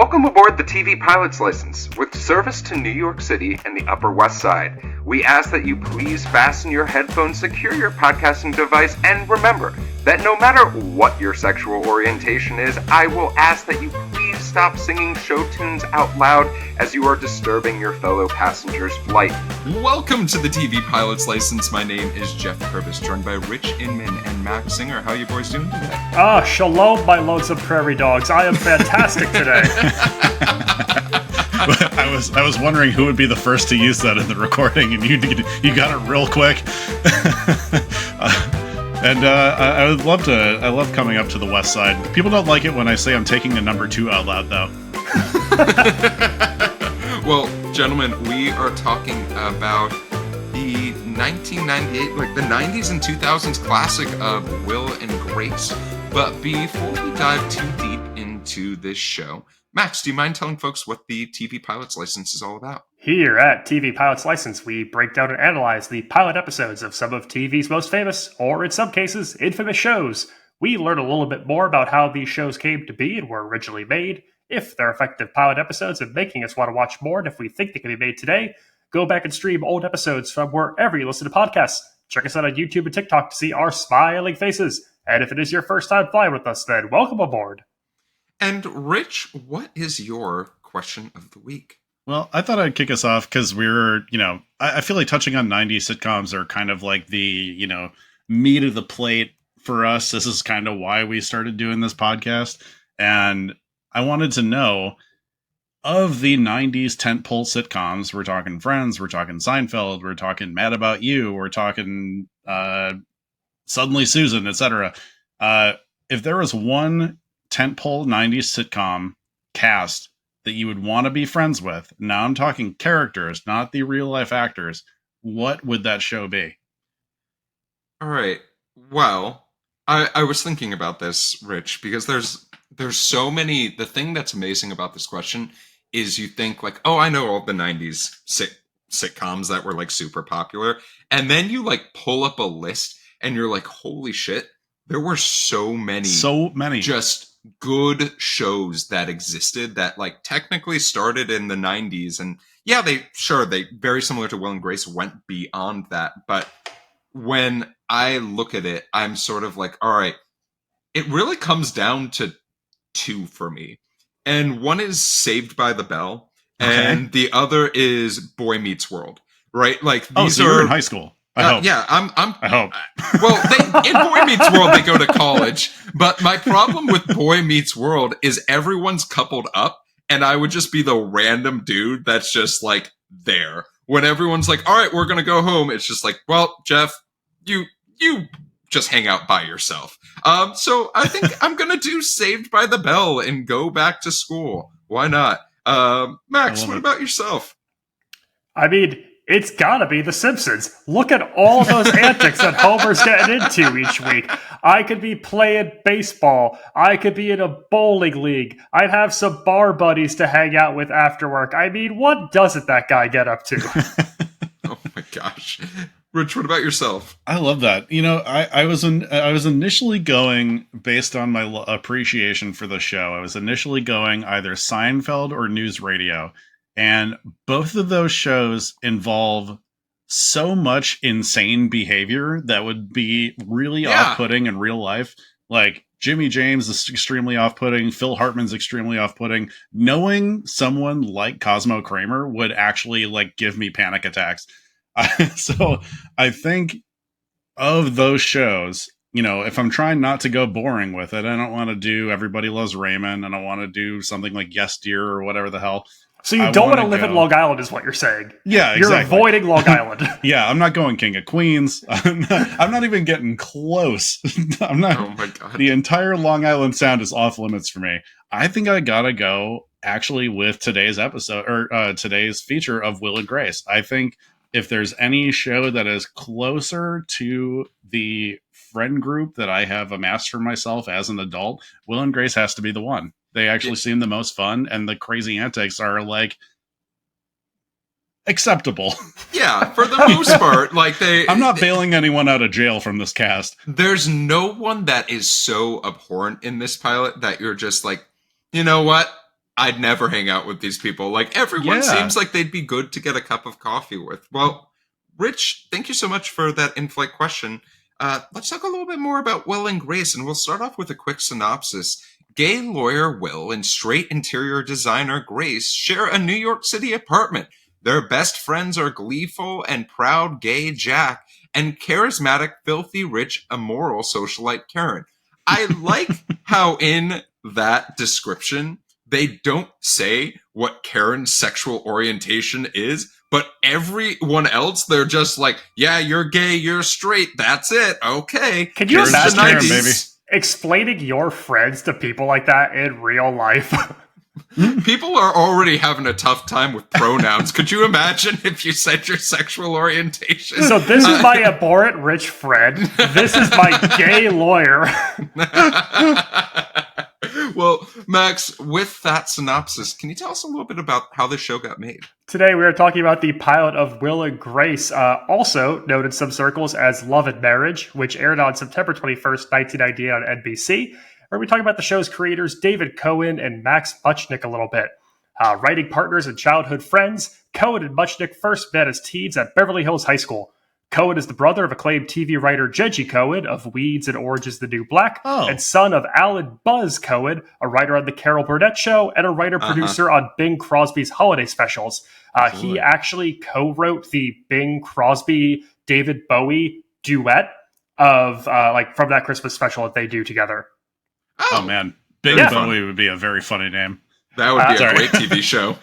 Welcome aboard the TV Pilot's License, with service to New York City and the Upper West Side. We ask that you please fasten your headphones, secure your podcasting device, and remember that no matter what your sexual orientation is, I will ask that you please stop singing show tunes out loud as you are disturbing your fellow passengers' flight. Welcome to the TV Pilot's License. My name is Geoff Kerbis, joined by Rich Inman and Max Singer. How are you boys doing today? Shalom, my lonesome prairie dogs. I am fantastic today. I was wondering who would be the first to use that in the recording, and you got it real quick. I would love to. I love coming up to the West Side. People don't like it when I say I'm taking a number 2 out loud, though. Well, gentlemen, we are talking about the 1998, like the 90s and 2000s classic of Will and Grace. But before we dive too deep into this show, Max, do you mind telling folks what the TV Pilot's License is all about? Here at TV Pilot's License, we break down and analyze the pilot episodes of some of TV's most famous, or in some cases, infamous shows. We learn a little bit more about how these shows came to be and were originally made, if they're effective pilot episodes and making us want to watch more, and if we think they can be made today, go back and stream old episodes from wherever you listen to podcasts. Check us out on YouTube and TikTok to see our smiling faces. And if it is your first time flying with us, then welcome aboard. And Rich, what is your question of the week? Well, I thought I'd kick us off because we were, I feel like touching on 90s sitcoms are kind of like the, meat of the plate for us. This is kind of why we started doing this podcast. And I wanted to know, of the 90s tentpole sitcoms, we're talking Friends, we're talking Seinfeld, we're talking Mad About You, we're talking Suddenly Susan, etc. If there was one tentpole 90s sitcom cast that you would want to be friends with, now I'm talking characters, not the real life actors, what would that show be? All right. Well, I was thinking about this, Rich, because there's so many. The thing that's amazing about this question is you think like, oh, I know all the 90s sitcoms that were like super popular. And then you like pull up a list and you're like, holy shit, there were so many just good shows that existed that like technically started in the 90s. And yeah, they very similar to Will and Grace went beyond that. But when I look at it, I'm sort of like, all right, it really comes down to 2 for me. And one is Saved by the Bell, and the other is Boy Meets World, right? Like these so you're in high school. I hope. Yeah, I hope. Well, in Boy Meets World, they go to college. But my problem with Boy Meets World is everyone's coupled up, and I would just be the random dude that's just like there. When everyone's like, all right, we're going to go home, it's just like, well, Geoff, you just hang out by yourself. So I think I'm going to do Saved by the Bell and go back to school. Why not? Max, what about yourself? I mean, it's gotta be The Simpsons. Look at all those antics that Homer's getting into each week. I could be playing baseball. I could be in a bowling league. I'd have some bar buddies to hang out with after work. I mean, what doesn't that guy get up to? Oh my gosh. Rich, what about yourself? I love that. I was initially going based on my appreciation for the show. I was initially going either Seinfeld or News Radio. And both of those shows involve so much insane behavior that would be really off-putting in real life. Like Jimmy James is extremely off-putting. Phil Hartman's extremely off-putting. Knowing someone like Cosmo Kramer would actually like give me panic attacks. So I think of those shows, if I'm trying not to go boring with it, I don't want to do Everybody Loves Raymond. I don't want to do something like Yes Dear or whatever the hell. So you don't want to live in Long Island is what you're saying. Yeah, You're avoiding Long Island. Yeah, I'm not going King of Queens. I'm not even getting close. I'm not. Oh my God. The entire Long Island Sound is off limits for me. I think I gotta go actually with today's episode or today's feature of Will and Grace. I think if there's any show that is closer to the friend group that I have amassed for myself as an adult, Will and Grace has to be the one. They actually seem the most fun, and the crazy antics are like acceptable. Yeah, for the most part, like I'm not bailing anyone out of jail from this cast. There's no one that is so abhorrent in this pilot that you're just like, you know what? I'd never hang out with these people. Like, everyone seems like they'd be good to get a cup of coffee with. Well, Rich, thank you so much for that in-flight question. Let's talk a little bit more about Will and Grace, and we'll start off with a quick synopsis. Gay lawyer Will and straight interior designer Grace share a New York City apartment. Their best friends are gleeful and proud gay Jack and charismatic, filthy, rich, immoral socialite Karen. I like how in that description, they don't say what Karen's sexual orientation is, but everyone else, they're just like, yeah, you're gay, you're straight, that's it, okay. Can you Karen's imagine Karen, baby. explaining your friends to people like that in real life? People are already having a tough time with pronouns. Could you imagine if you said your sexual orientation? So this is my abhorrent rich friend. This is my gay lawyer. Well, Max, with that synopsis, can you tell us a little bit about how this show got made? Today we are talking about the pilot of Will and Grace, also known in some circles as Love and Marriage, which aired on September 21st, 1998 on NBC. Where we talk about the show's creators, David Cohen and Max Muchnick, a little bit. Writing partners and childhood friends, Cohen and Muchnick first met as teens at Beverly Hills High School. Cohen is the brother of acclaimed TV writer Genji Cohen of Weeds and Orange is the New Black, and son of Alan Buzz Cohen, a writer on The Carol Burnett Show and a writer-producer on Bing Crosby's holiday specials. He actually co-wrote the Bing Crosby-David Bowie duet of from that Christmas special that they do together. Oh man, Bing Bowie would be a very funny name. That would be a great TV show.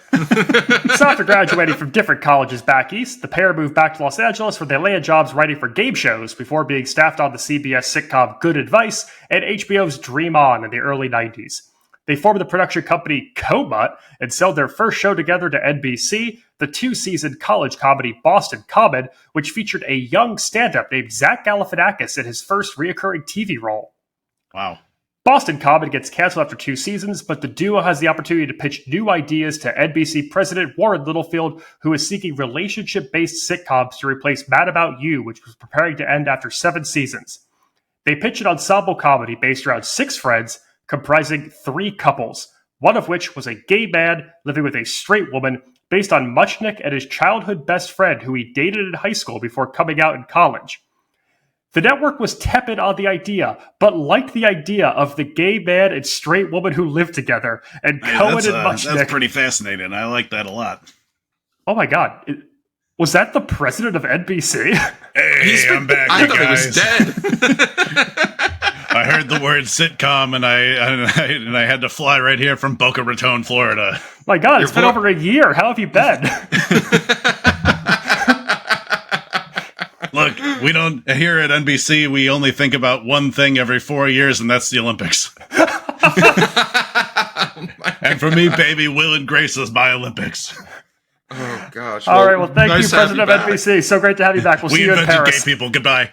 So after graduating from different colleges back east, the pair moved back to Los Angeles where they landed jobs writing for game shows before being staffed on the CBS sitcom Good Advice and HBO's Dream On in the early 90s. They formed the production company Comut and sold their first show together to NBC, the two-season college comedy Boston Common, which featured a young stand-up named Zach Galifianakis in his first reoccurring TV role. Wow. Boston Common gets canceled after 2 seasons, but the duo has the opportunity to pitch new ideas to NBC President Warren Littlefield, who is seeking relationship-based sitcoms to replace Mad About You, which was preparing to end after 7 seasons. They pitch an ensemble comedy based around 6 friends, comprising 3 couples, one of which was a gay man living with a straight woman, based on Muchnick and his childhood best friend who he dated in high school before coming out in college. The network was tepid on the idea, but liked the idea of the gay man and straight woman who lived together, and Cohen and Muchnick. That's pretty fascinating. I like that a lot. Oh my god. Was that the president of NBC? Hey, I'm back, I thought guys. he was dead. I heard the word sitcom, and I had to fly right here from Boca Raton, Florida. My god, it's been over a year. How have you been? Look, we don't here at NBC. We only think about one thing every 4 years, and that's the Olympics. And for me, baby, Will and Grace is my Olympics. Oh gosh! All right, well, thank you, President of NBC. So great to have you back. We'll see you in invented Paris. gay people. Goodbye.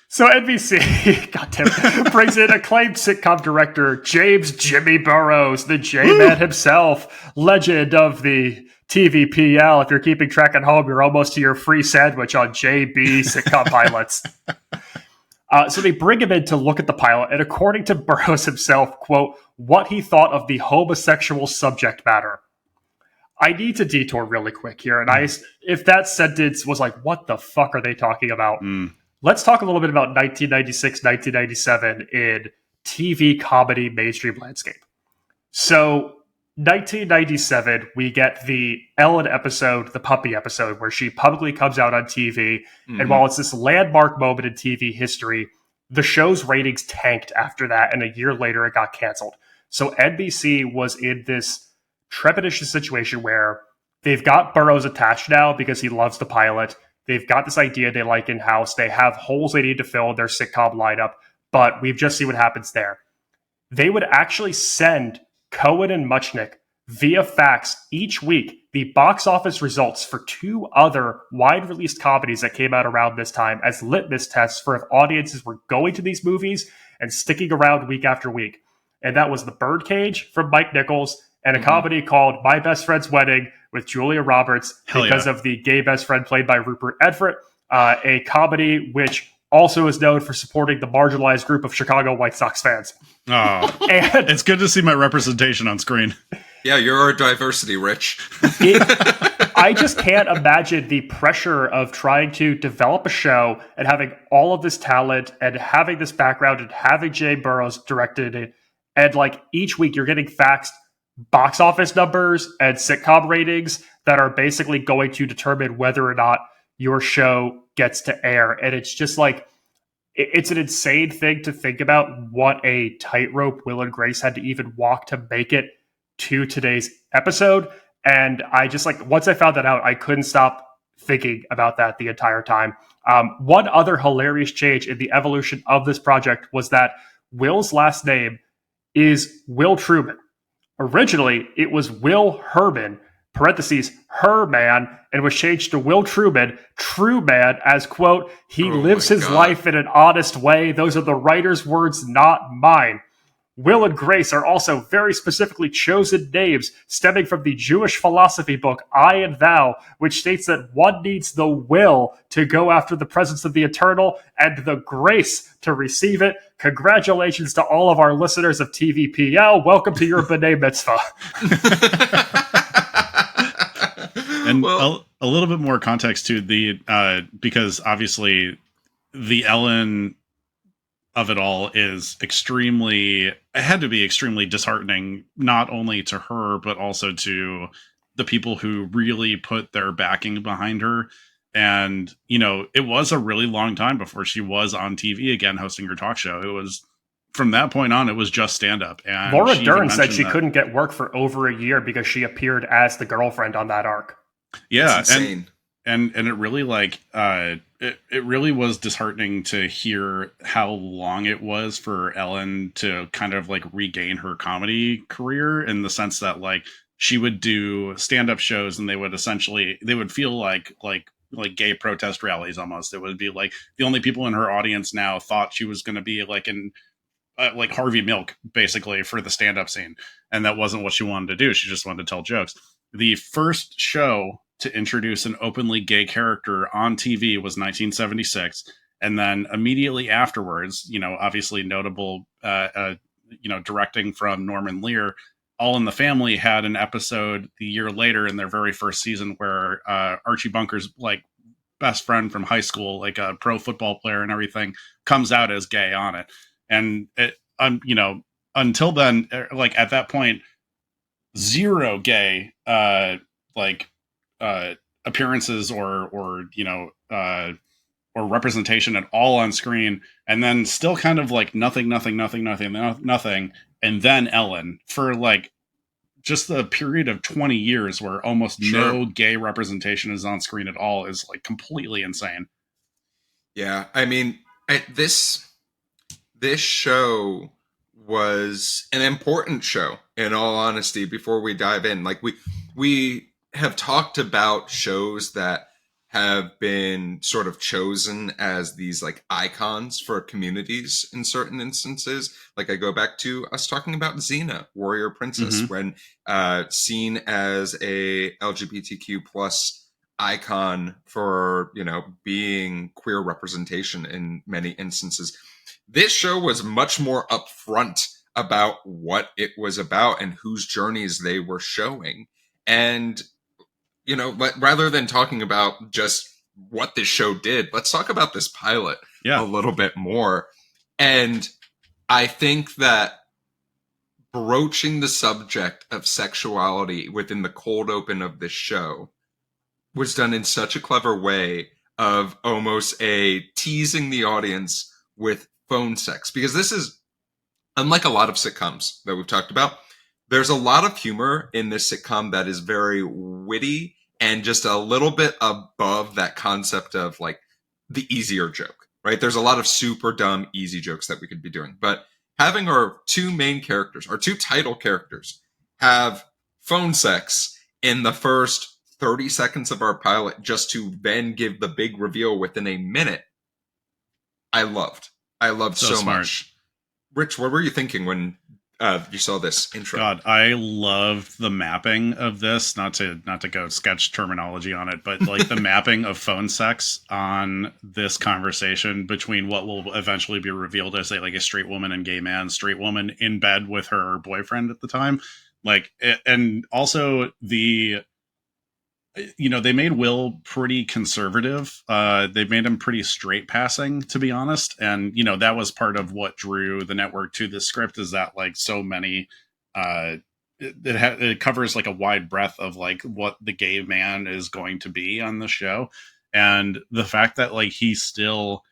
So NBC, goddamn, brings in acclaimed sitcom director James Jimmy Burrows, the J-Man himself, legend of the TVPL. If you're keeping track at home, you're almost to your free sandwich on JB sitcom pilots. So they bring him in to look at the pilot, and according to Burrows himself, quote, what he thought of the homosexual subject matter. I need to detour really quick here, and if that sentence was like, what the fuck are they talking about? Let's talk a little bit about 1996, 1997 in TV comedy mainstream landscape. So 1997, we get the Ellen episode, the puppy episode, where she publicly comes out on TV. And while it's this landmark moment in TV history, the show's ratings tanked after that. And a year later, it got canceled. So NBC was in this trepidatious situation where they've got Burrows attached now because he loves the pilot. They've got this idea they like in-house. They have holes they need to fill in their sitcom lineup. But we've just seen what happens there. They would actually send Cohen and Muchnick via fax each week the box office results for 2 other wide-released comedies that came out around this time as litmus tests for if audiences were going to these movies and sticking around week after week. And that was The Birdcage from Mike Nichols and a comedy called My Best Friend's Wedding with Julia Roberts because of the gay best friend played by Rupert Everett, a comedy which also is known for supporting the marginalized group of Chicago White Sox fans. Oh, And it's good to see my representation on screen. Yeah, you're our diversity, Rich. I just can't imagine the pressure of trying to develop a show and having all of this talent and having this background and having James Burrows directed it. And like each week you're getting faxed box office numbers and sitcom ratings that are basically going to determine whether or not your show gets to air. And it's just like, it's an insane thing to think about what a tightrope Will and Grace had to even walk to make it to today's episode. And I just like, once I found that out, I couldn't stop thinking about that the entire time. One other hilarious change in the evolution of this project was that Will's last name is Will Truman. Originally, it was Will Herman, parentheses, Herman, and was changed to Will Truman, True Man, as, quote, he lives his life in an honest way. Those are the writer's words, not mine. Will and Grace are also very specifically chosen names stemming from the Jewish philosophy book I and Thou, which states that one needs the will to go after the presence of the eternal and the grace to receive it. Congratulations to all of our listeners of TVPL. Welcome to your B'nai Mitzvah. And a little bit more context to the because obviously the Ellen of it all is it had to be extremely disheartening, not only to her, but also to the people who really put their backing behind her. And, you know, it was a really long time before she was on TV again, hosting her talk show. It was, from that point on, it was just stand-up. And Laura Dern said she couldn't get work for over a year because she appeared as the girlfriend on that arc. Yeah. It's insane. And it really it really was disheartening to hear how long it was for Ellen to kind of like regain her comedy career, in the sense that like she would do stand-up shows and they would feel like gay protest rallies almost. It would be like the only people in her audience now thought she was going to be like in like Harvey Milk basically for the stand-up scene, and that wasn't what she wanted to do. She just wanted to tell jokes. The first show to introduce an openly gay character on TV was 1976. And then immediately afterwards, you know, obviously notable, directing from Norman Lear, All in the Family had an episode the year later in their very first season where Archie Bunker's like best friend from high school, like a pro football player and everything, comes out as gay on it. And it, until then, like at that point, zero gay, appearances or representation at all on screen, and then still kind of like nothing, and then Ellen for like just the period of 20 years where almost no gay representation is on screen at all is like completely insane. Yeah, I mean, this show was an important show, in all honesty. Before we dive in, like we have talked about shows that have been sort of chosen as these like icons for communities in certain instances. Like I go back to us talking about Xena, Warrior Princess, when seen as a LGBTQ plus icon for, you know, being queer representation in many instances. This show was much more upfront about what it was about and whose journeys they were showing. And you know, but rather than talking about just what this show did, let's talk about this pilot a little bit more. And I think that broaching the subject of sexuality within the cold open of this show was done in such a clever way of almost teasing the audience with phone sex. Because this is, unlike a lot of sitcoms that we've talked about, there's a lot of humor in this sitcom that is very witty and just a little bit above that concept of like the easier joke, right? There's a lot of super dumb, easy jokes that we could be doing. But having our two main characters, our two title characters, have phone sex in the first 30 seconds of our pilot just to then give the big reveal within a minute, I loved so much. Rich, what were you thinking when you saw this intro. God, I love the mapping of this. Not to go sketch terminology on it, but like the mapping of phone sex on this conversation between what will eventually be revealed as a straight woman and gay man, straight woman in bed with her boyfriend at the time, and also they made Will pretty conservative. They made him pretty straight passing, to be honest. And, that was part of what drew the network to this script, is that so many, it covers a wide breadth of what the gay man is going to be on the show. And the fact that he still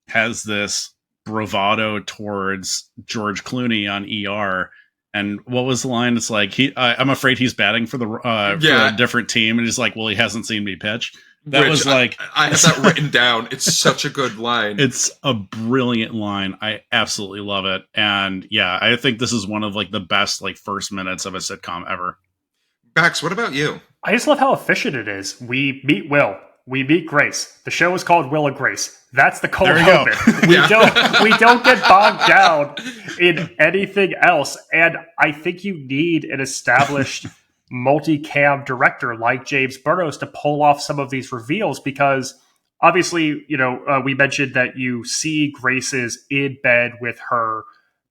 has this bravado towards George Clooney on ER. And what was the line? It's I'm afraid he's batting for for a different team. And he's like, well, he hasn't seen me pitch. That was I have that written down. It's such a good line. It's a brilliant line. I absolutely love it. And yeah, I think this is one of the best first minutes of a sitcom ever. Bax, what about you? I just love how efficient it is. We meet Will. We meet Grace. The show is called Will and Grace. That's the cold open. We don't get bogged down in anything else. And I think you need an established multicam director like James Burrows to pull off some of these reveals, because obviously, we mentioned that you see Grace is in bed with her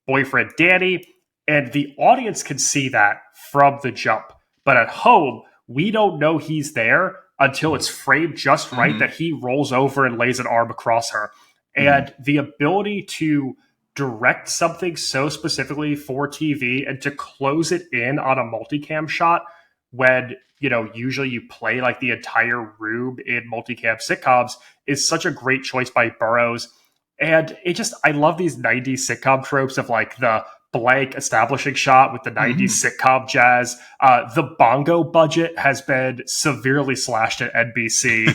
boyfriend, Danny, and the audience can see that from the jump. But at home, we don't know he's there until it's framed just right that he rolls over and lays an arm across her. And the ability to direct something so specifically for TV and to close it in on a multicam shot when, usually you play the entire room in multicam sitcoms is such a great choice by Burrows. And I love these 90s sitcom tropes of the blank establishing shot with the 90s sitcom jazz. The bongo budget has been severely slashed at NBC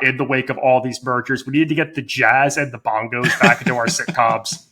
in the wake of all these mergers. We need to get the jazz and the bongos back into our sitcoms.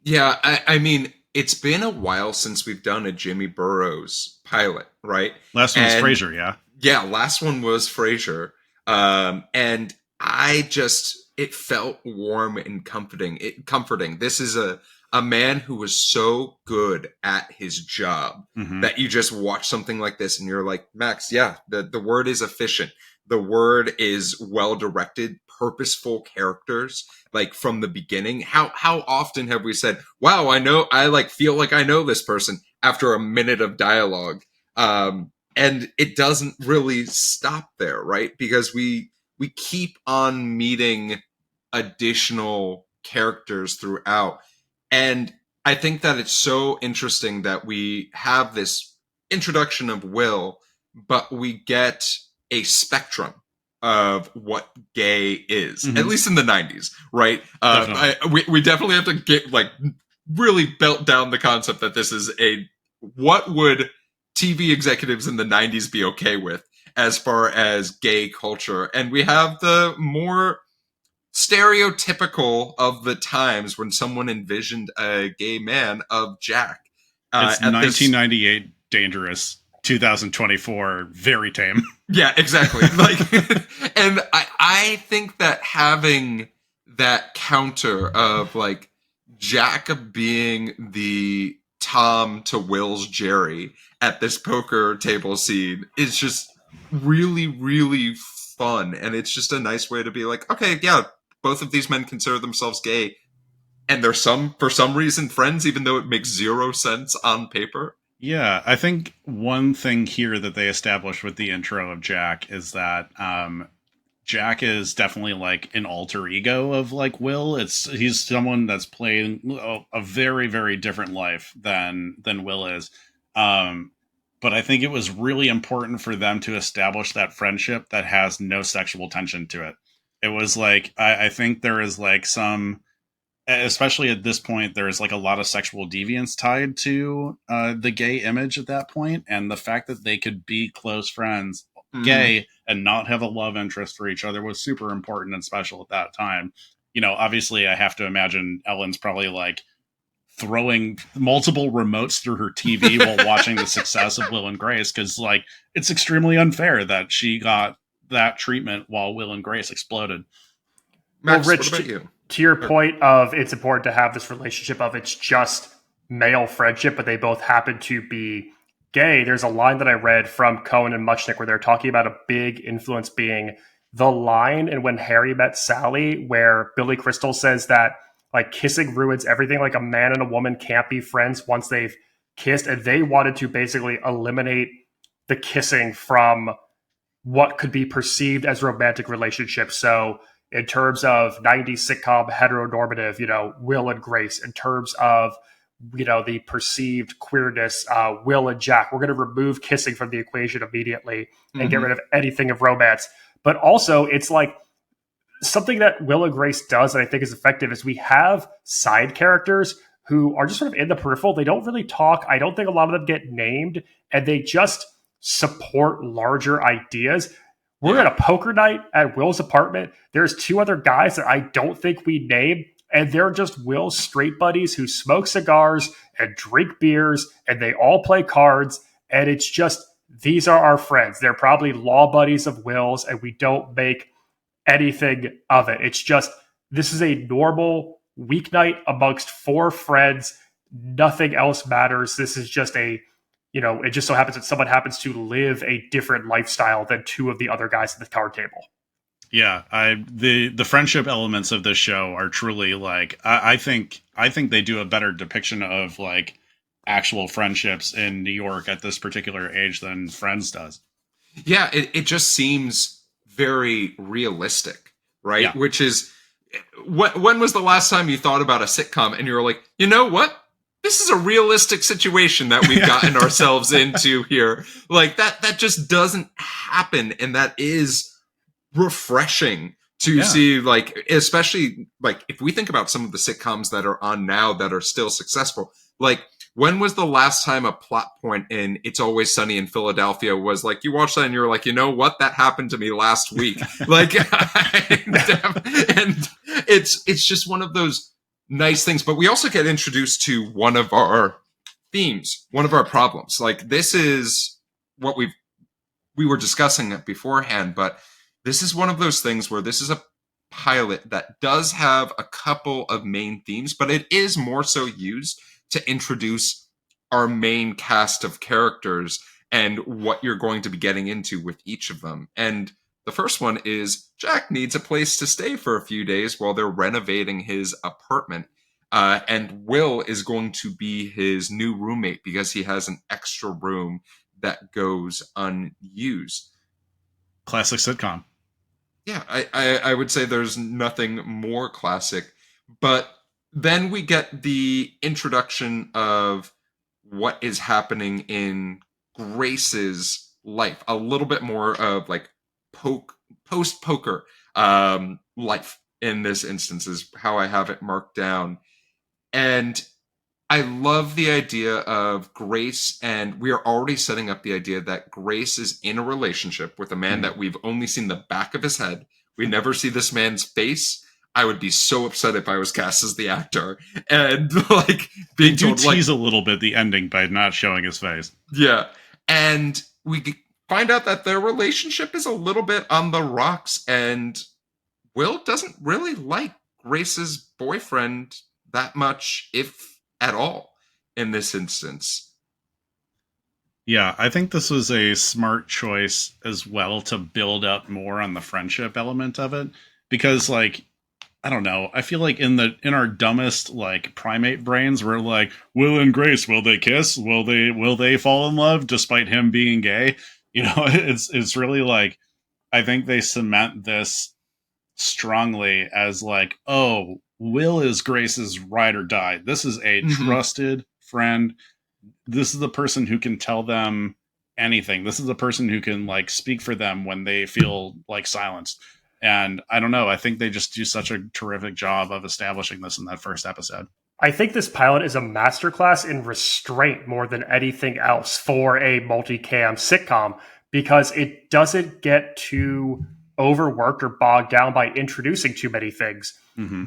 Yeah, I mean, it's been a while since we've done a Jimmy Burrows pilot, right? Last one was Frasier, yeah? Yeah, last one was Frasier. And it felt warm and comforting. This is a man who was so good at his job that you just watch something like this and you're like, Max, yeah, the word is efficient. The word is well-directed, purposeful characters, from the beginning. How often have we said, wow, I feel like I know this person after a minute of dialogue. And it doesn't really stop there, right? Because we keep on meeting additional characters throughout. And I think that it's so interesting that we have this introduction of Will, but we get a spectrum of what gay is, at least in the 90s, right? We definitely have to get really belt down the concept that this is what would TV executives in the 90s be okay with as far as gay culture. And we have the more stereotypical of the times when someone envisioned a gay man of Jack. It's 1998 dangerous, 2024 very tame. Yeah, exactly. And I think that having that counter of Jack being the Tom to Will's Jerry at this poker table scene is just really, really fun. And it's just a nice way to be okay, yeah, both of these men consider themselves gay, and they're for some reason friends, even though it makes zero sense on paper. Yeah, I think one thing here that they established with the intro of Jack is that Jack is definitely an alter ego of Will. He's someone that's playing a very, very different life than Will is. But I think it was really important for them to establish that friendship that has no sexual tension to it. It was I think there is some, especially at this point, there is a lot of sexual deviance tied to the gay image at that point. And the fact that they could be close friends, gay, and not have a love interest for each other was super important and special at that time. Obviously I have to imagine Ellen's probably throwing multiple remotes through her TV while watching the success of Will and Grace, because it's extremely unfair that she got that treatment while Will and Grace exploded. Max, well, Rich, what about you? To your point of it's important to have this relationship of it's just male friendship, but they both happen to be gay. There's a line that I read from Cohen and Muchnick where they're talking about a big influence being the line in When Harry Met Sally, where Billy Crystal says that like kissing ruins everything. Like a man and a woman can't be friends once they've kissed. And they wanted to basically eliminate the kissing from what could be perceived as romantic relationships. So in terms of 90s sitcom heteronormative, Will and Grace, in terms of the perceived queerness, Will and Jack. We're going to remove kissing from the equation immediately and get rid of anything of romance. But also, it's like something that Will and Grace does that I think is effective is we have side characters who are just sort of in the peripheral. They don't really talk. I don't think a lot of them get named, and they just support larger ideas. We're at a poker night at Will's apartment. There's two other guys that I don't think we name, and they're just Will's straight buddies who smoke cigars and drink beers, and they all play cards. And it's just, these are our friends. They're probably law buddies of Will's, and we don't make anything of it. It's just, this is a normal weeknight amongst four friends. Nothing else matters. This is just it just so happens that someone happens to live a different lifestyle than two of the other guys at the card table. Yeah, the friendship elements of this show are truly like I think they do a better depiction of like actual friendships in New York at this particular age than Friends does. Yeah, it just seems very realistic, right? Yeah. Which is, when was the last time you thought about a sitcom and you were like, you know what? This is a realistic situation that we've gotten ourselves into here. Like that just doesn't happen, and that is refreshing to see, like, especially like if we think about some of the sitcoms that are on now that are still successful. Like, when was the last time a plot point in It's Always Sunny in Philadelphia was like, you watch that and you're like, you know what, that happened to me last week. Like, and it's just one of those nice things. But we also get introduced to one of our themes, one of our problems. Like, this is what we were discussing it beforehand, but this is one of those things where this is a pilot that does have a couple of main themes, but it is more so used to introduce our main cast of characters and what you're going to be getting into with each of them. And the first one is Jack needs a place to stay for a few days while they're renovating his apartment. And Will is going to be his new roommate because he has an extra room that goes unused. Classic sitcom. Yeah, I would say there's nothing more classic. But then we get the introduction of what is happening in Grace's life. A little bit more of like post-poker life in this instance is how I have it marked down. And I love the idea of Grace, and we are already setting up the idea that Grace is in a relationship with a man that we've only seen the back of his head. We never see this man's face. I would be so upset if I was cast as the actor. And like being told, tease like, a little bit the ending by not showing his face. Yeah. And we find out that their relationship is a little bit on the rocks, and Will doesn't really like Grace's boyfriend that much, if at all, in this instance. Yeah, I think this was a smart choice as well to build up more on the friendship element of it, because like, I don't know, I feel like in our dumbest like primate brains, we're like, Will and Grace, will they kiss? Will they fall in love despite him being gay? It's really like, I think they cement this strongly as like, oh, Will is Grace's ride or die. This is a trusted friend. This is the person who can tell them anything. This is the person who can like speak for them when they feel like silenced. And I don't know, I think they just do such a terrific job of establishing this in that first episode. I think this pilot is a masterclass in restraint more than anything else for a multicam sitcom, because it doesn't get too overworked or bogged down by introducing too many things.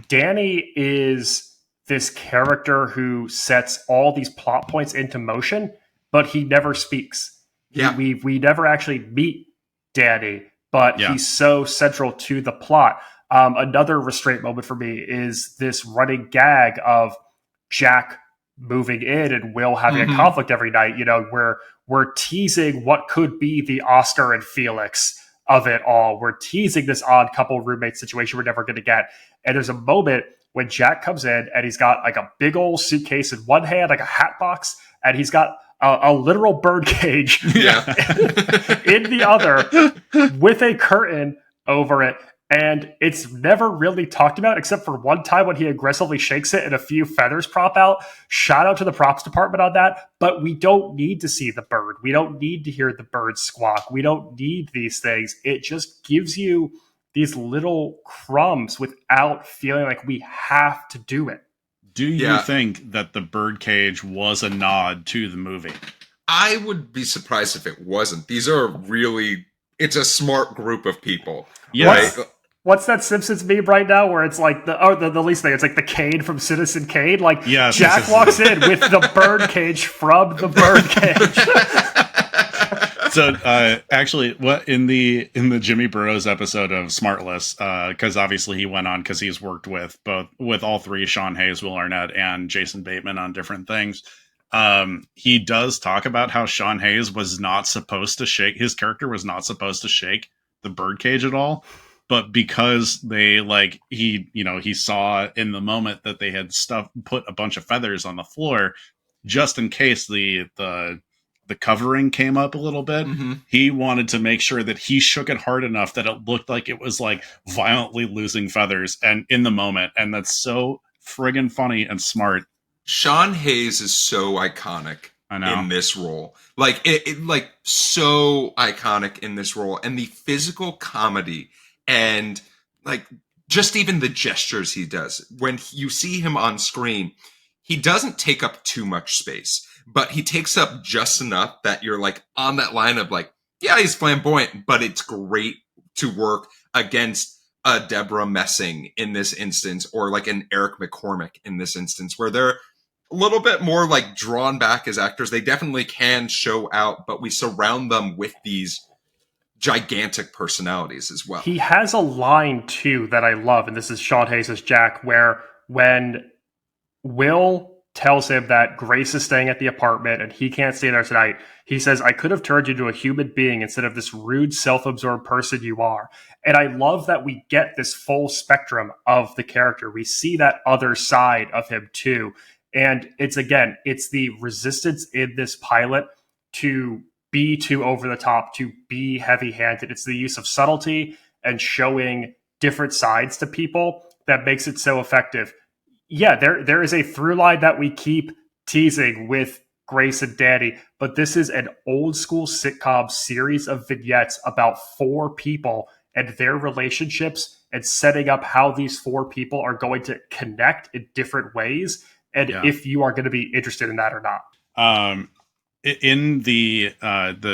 Danny is this character who sets all these plot points into motion, but he never speaks. Yeah. We never actually meet Danny, but he's so central to the plot. Another restraint moment for me is this running gag of Jack moving in and Will having a conflict every night. You know, we're teasing what could be the Oscar and Felix of it all. We're teasing this odd couple roommate situation we're never going to get. And there's a moment when Jack comes in and he's got like a big old suitcase in one hand, like a hat box, and he's got a literal bird cage in the other with a curtain over it. And it's never really talked about except for one time when he aggressively shakes it and a few feathers prop out. Shout out to the props department on that. But we don't need to see the bird. We don't need to hear the bird squawk. We don't need these things. It just gives you these little crumbs without feeling like we have to do it. Do you think that the birdcage was a nod to the movie? I would be surprised if it wasn't. These are really, it's a smart group of people. Yes. Right? What's that Simpsons meme right now where it's like the least thing? It's like the Kane from Citizen Kane. Like Jack walks in with the bird cage from the bird cage. So actually, what in the Jimmy Burrows episode of Smartless, because obviously he went on because he's worked with all three, Sean Hayes, Will Arnett, and Jason Bateman on different things. He does talk about how Sean Hayes was not supposed to shake, his character was not supposed to shake the birdcage at all. But because they he saw in the moment that they had put a bunch of feathers on the floor, just in case the covering came up a little bit, he wanted to make sure that he shook it hard enough that it looked like it was like violently losing feathers and in the moment. And that's so friggin' funny and smart. Sean Hayes is so iconic in this role. Like it like so iconic in this role, and the physical comedy and like just even the gestures he does when you see him on screen, he doesn't take up too much space, but he takes up just enough that you're like on that line of like, yeah, he's flamboyant, but it's great to work against a Debra Messing in this instance, or like an Eric McCormack in this instance, where they're a little bit more like drawn back as actors. They definitely can show out, but we surround them with these gigantic personalities as well. He has a line too that I love, and this is Sean Hayes as Jack, where when Will tells him that Grace is staying at the apartment and he can't stay there tonight, he says, I could have turned you into a human being instead of this rude, self-absorbed person you are. And I love that we get this full spectrum of the character. We see that other side of him too. And it's the resistance in this pilot to be too over the top, to be heavy-handed. It's the use of subtlety and showing different sides to people that makes it so effective. Yeah, there is a through line that we keep teasing with Grace and Danny, but this is an old school sitcom series of vignettes about four people and their relationships and setting up how these four people are going to connect in different ways, and if you are going to be interested in that or not. In the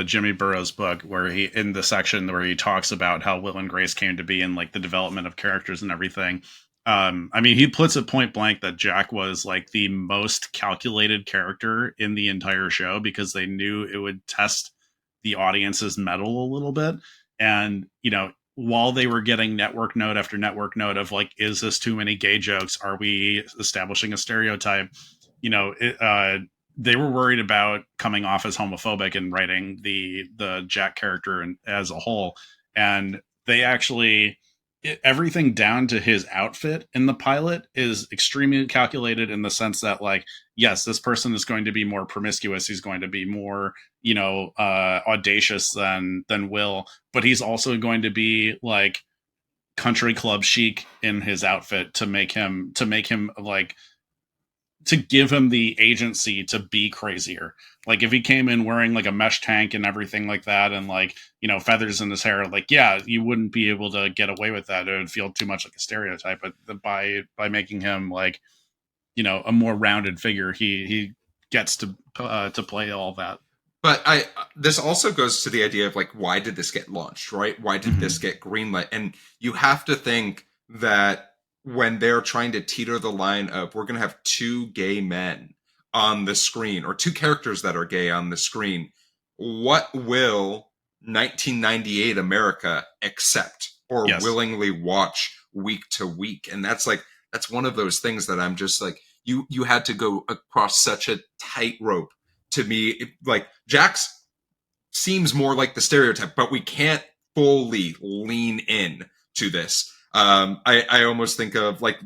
Jimmy Burrows book, where he, in the section where he talks about how Will and Grace came to be and like the development of characters and everything, I mean, he puts it point blank that Jack was like the most calculated character in the entire show because they knew it would test the audience's mettle a little bit. And, you know, while they were getting network note after network note of like, is this too many gay jokes? Are we establishing a stereotype? You know, they were worried about coming off as homophobic in writing the Jack character as a whole. And they actually, everything down to his outfit in the pilot is extremely calculated in the sense that, like, yes, this person is going to be more promiscuous. He's going to be more, you know, audacious than Will, but he's also going to be like country club chic in his outfit to make him like, to give him the agency to be crazier. Like if he came in wearing like a mesh tank and everything like that, and like, you know, feathers in his hair, like, yeah, you wouldn't be able to get away with that. It would feel too much like a stereotype. But by making him like, you know, a more rounded figure, he gets to play all that. But this also goes to the idea of like, why did this get launched, right? Why did this get greenlit? And you have to think that when they're trying to teeter the line of, we're going to have two gay men on the screen, or two characters that are gay on the screen, what will 1998 America accept or willingly watch week to week? And that's one of those things that I'm just like, you had to go across such a tightrope. To me, like Jax seems more like the stereotype, but we can't fully lean in to this. I almost think of, like,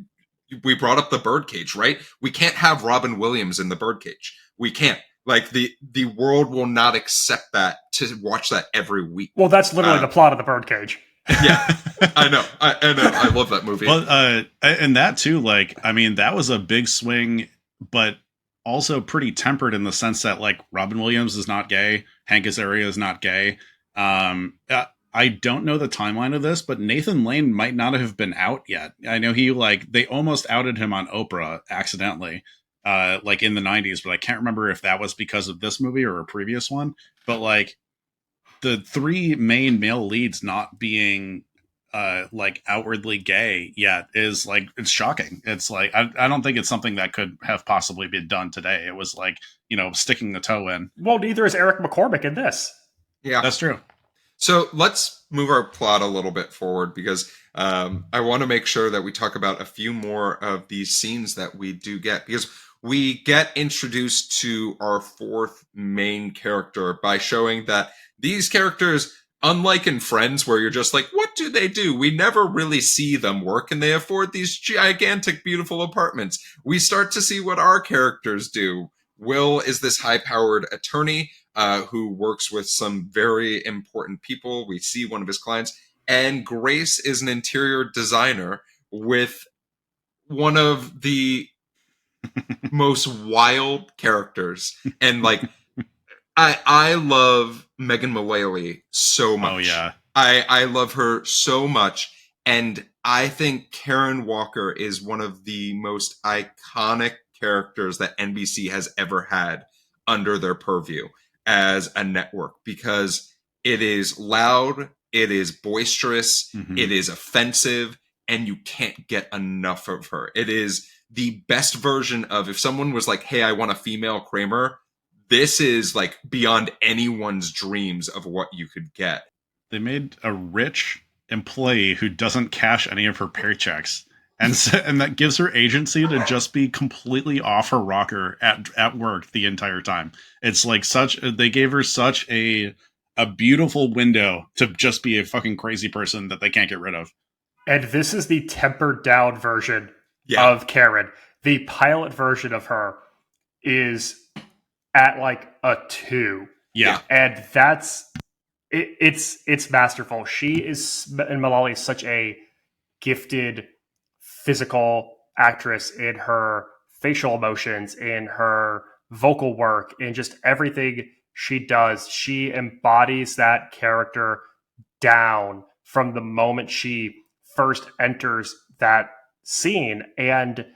we brought up the birdcage, right? We can't have Robin Williams in the birdcage. We can't. Like, the world will not accept that, to watch that every week. Well, that's literally the plot of the birdcage. Yeah, I know. I love that movie. Well, and that too, like, I mean, that was a big swing, but also pretty tempered in the sense that, like, Robin Williams is not gay, Hank Azaria is not gay. I don't know the timeline of this, but Nathan Lane might not have been out yet. I know they almost outed him on Oprah accidentally, like in the 90s, but I can't remember if that was because of this movie or a previous one. But like, the three main male leads not being like outwardly gay yet is like, it's shocking. It's like, I don't think it's something that could have possibly been done today. It was like, sticking the toe in. Well, neither is Eric McCormack in this. Yeah, that's true. So let's move our plot a little bit forward, because I want to make sure that we talk about a few more of these scenes that we do get, because we get introduced to our fourth main character by showing that these characters, unlike in Friends, where you're just like, what do they do? We never really see them work, and they afford these gigantic, beautiful apartments. We start to see what our characters do. Will is this high-powered attorney who works with some very important people. We see one of his clients. And Grace is an interior designer with one of the most wild characters. And like, I love Megan Mullaley so much. Oh, yeah. I love her so much. And I think Karen Walker is one of the most iconic characters that NBC has ever had under their purview as a network, because it is loud, it is boisterous, it is offensive, and you can't get enough of her. It is the best version of, if someone was like, hey, I want a female Kramer, this is like beyond anyone's dreams of what you could get. They made a rich employee who doesn't cash any of her paychecks. And that gives her agency to just be completely off her rocker at work the entire time. It's like they gave her such a beautiful window to just be a fucking crazy person that they can't get rid of. And this is the tempered down version of Karen. The pilot version of her is at like a 2. Yeah. And it's masterful. She is, and Mullaley is such a gifted physical actress in her facial emotions, in her vocal work, in just everything she does. She embodies that character down from the moment she first enters that scene. And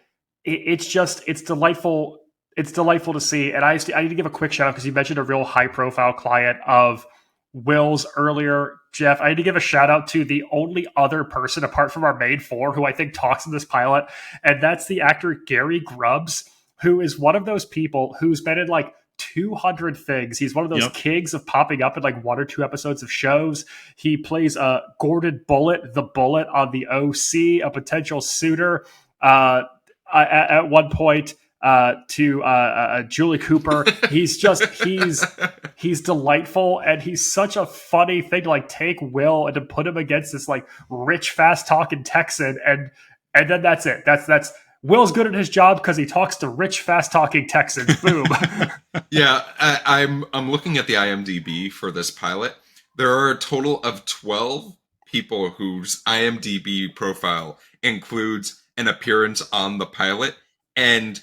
it's delightful. It's delightful to see. And I need to give a quick shout out, because you mentioned a real high profile client of Will's earlier, Geoff. I need to give a shout out to the only other person apart from our main four who I think talks in this pilot, and that's the actor Gary Grubbs, who is one of those people who's been in like 200 things. He's one of those kings of popping up in like 1 or 2 episodes of shows. He plays Gordon Bullitt, the Bullet on the OC, a potential suitor at one point to Julie Cooper. He's delightful, and he's such a funny thing to like take Will and to put him against this like rich, fast talking Texan, and then that's it. That's Will's good at his job because he talks to rich, fast talking Texans. Boom. Yeah, I'm looking at the IMDb for this pilot. There are a total of 12 people whose IMDb profile includes an appearance on the pilot, and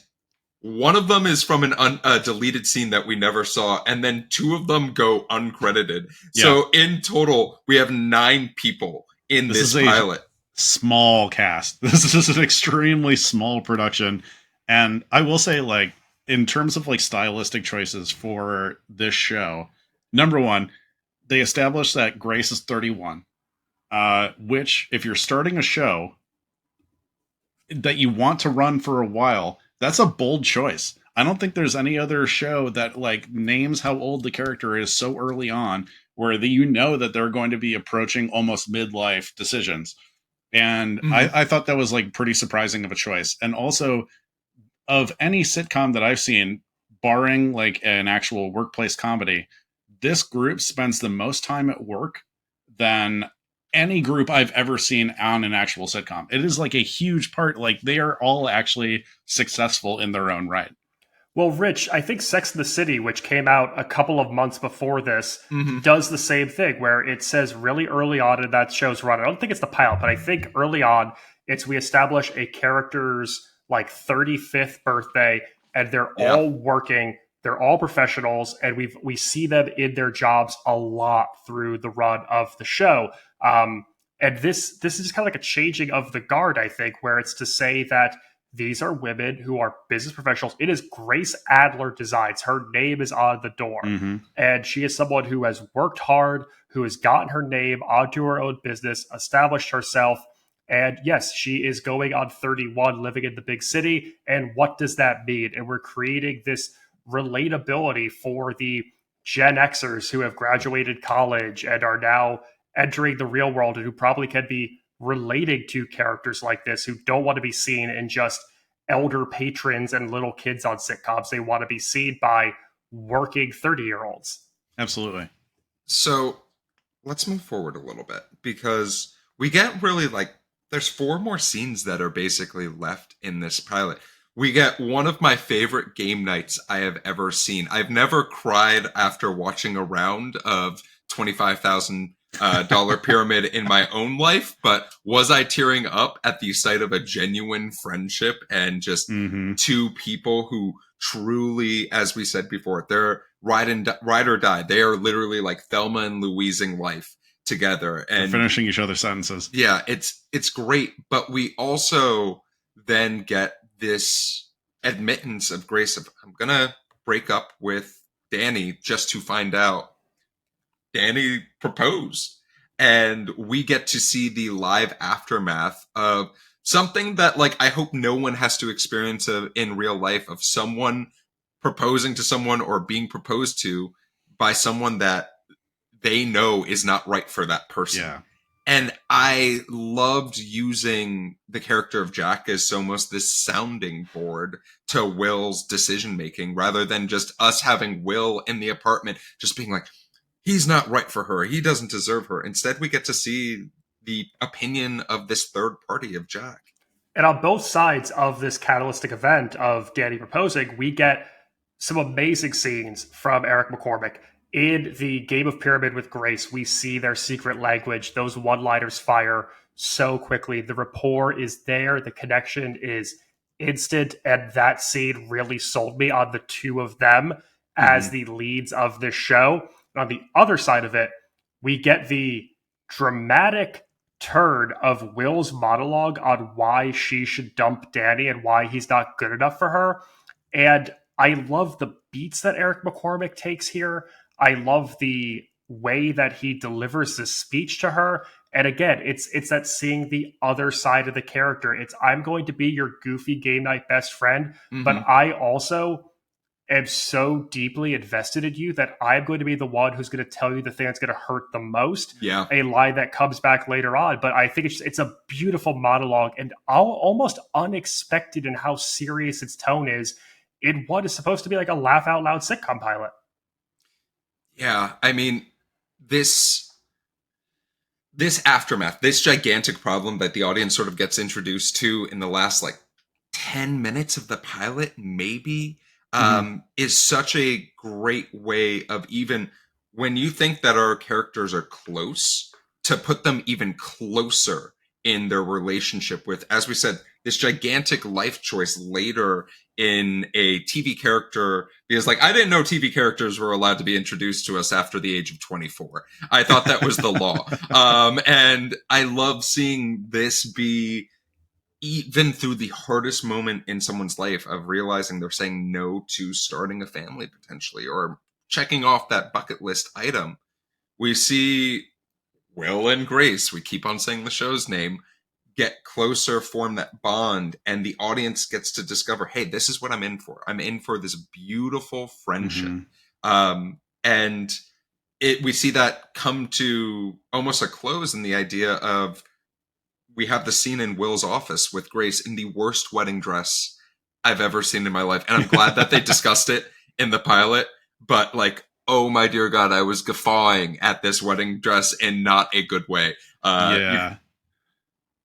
one of them is from a deleted scene that we never saw, and then 2 of them go uncredited. Yeah. So in total, we have 9 people in this pilot. Small cast. This is an extremely small production. And I will say, like, in terms of like stylistic choices for this show, number one, they established that Grace is 31, which, if you're starting a show that you want to run for a while, that's a bold choice. I don't think there's any other show that like names how old the character is so early on, where that they're going to be approaching almost midlife decisions. And I thought that was like pretty surprising of a choice. And also, of any sitcom that I've seen, barring like an actual workplace comedy, this group spends the most time at work than any group I've ever seen on an actual sitcom. It is like a huge part. Like they are all actually successful in their own right. Well, Rich, I think Sex and the City, which came out a couple of months before this, Mm-hmm. does the same thing where it says really early on in that show's run. I don't think it's the pilot, but I think early on it's we establish a character's like 35th birthday and they're Yeah. all working, they're all professionals, and we see them in their jobs a lot through the run of the show. And this is just kind of like a changing of the guard, I think, where it's to say that these are women who are business professionals. It is Grace Adler Designs. Her name is on the door. Mm-hmm. And she is someone who has worked hard, who has gotten her name onto her own business, established herself. And yes, she is going on 31, living in the big city. And what does that mean? And we're creating this relatability for the Gen Xers who have graduated college and are now entering the real world and who probably can be relating to characters like this who don't want to be seen in just elder patrons and little kids on sitcoms. They want to be seen by working 30-year-olds. Absolutely. So let's move forward a little bit because we get really like there's 4 more scenes that are basically left in this pilot. We get one of my favorite game nights I have ever seen. I've never cried after watching a round of $25,000 pyramid in my own life, but was I tearing up at the sight of a genuine friendship and just two people who truly, as we said before, they're ride or die. They are literally like Thelma and Louising life together and they're finishing each other's sentences. Yeah, it's great, but we also then get this admittance of Grace of I'm gonna break up with Danny just to find out Danny proposed. And we get to see the live aftermath of something that, like, I hope no one has to experience in real life of someone proposing to someone or being proposed to by someone that they know is not right for that person. Yeah. And I loved using the character of Jack as almost this sounding board to Will's decision making rather than just us having Will in the apartment just being like, he's not right for her. He doesn't deserve her. Instead, we get to see the opinion of this third party of Jack. And on both sides of this catalytic event of Danny proposing, we get some amazing scenes from Eric McCormack. In the Game of Pyramid with Grace, we see their secret language. Those one-liners fire so quickly. The rapport is there. The connection is instant. And that scene really sold me on the two of them as the leads of this show. And on the other side of it, we get the dramatic turn of Will's monologue on why she should dump Danny and why he's not good enough for her. And I love the beats that Eric McCormack takes here. I love the way that he delivers the speech to her. And again, it's that seeing the other side of the character. It's I'm going to be your goofy game night best friend, but I also am so deeply invested in you that I'm going to be the one who's going to tell you the thing that's going to hurt the most. Yeah. A line that comes back later on. But I think it's a beautiful monologue and almost unexpected in how serious its tone is in what is supposed to be like a laugh out loud sitcom pilot. Yeah, I mean, this aftermath, this gigantic problem that the audience sort of gets introduced to in the last like 10 minutes of the pilot, maybe, is such a great way of even when you think that our characters are close, to put them even closer in their relationship with, as we said, this gigantic life choice later in a TV character, because like I didn't know TV characters were allowed to be introduced to us after the age of 24. I thought that was the law. And I love seeing this be even through the hardest moment in someone's life of realizing they're saying no to starting a family potentially or checking off that bucket list item. We see Will and Grace, we keep on saying the show's name, get closer, form that bond, and the audience gets to discover, hey, this is what I'm in for. I'm in for this beautiful friendship. And we see that come to almost a close in the idea of we have the scene in Will's office with Grace in the worst wedding dress I've ever seen in my life. And I'm glad that they discussed it in the pilot, but like, oh my dear God, I was guffawing at this wedding dress in not a good way. Yeah.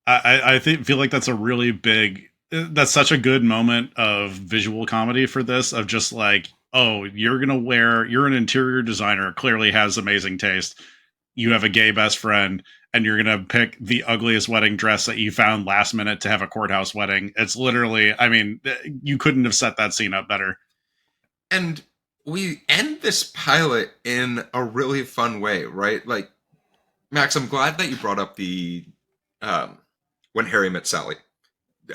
I feel like that's a really big, that's such a good moment of visual comedy for this, of just like, oh, you're an interior designer, clearly has amazing taste. You have a gay best friend, and you're going to pick the ugliest wedding dress that you found last minute to have a courthouse wedding. It's literally, I mean, you couldn't have set that scene up better. And we end this pilot in a really fun way, right? Like, Max, I'm glad that you brought up the When Harry Met Sally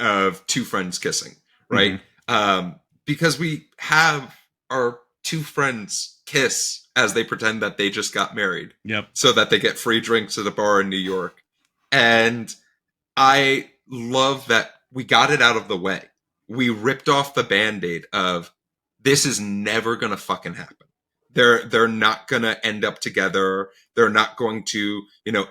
of two friends kissing, right? Because we have our two friends kiss as they pretend that they just got married. Yep. So that they get free drinks at a bar in New York. And I love that we got it out of the way. We ripped off the Band-Aid of, this is never gonna fucking happen. They're not gonna end up together. They're not going to,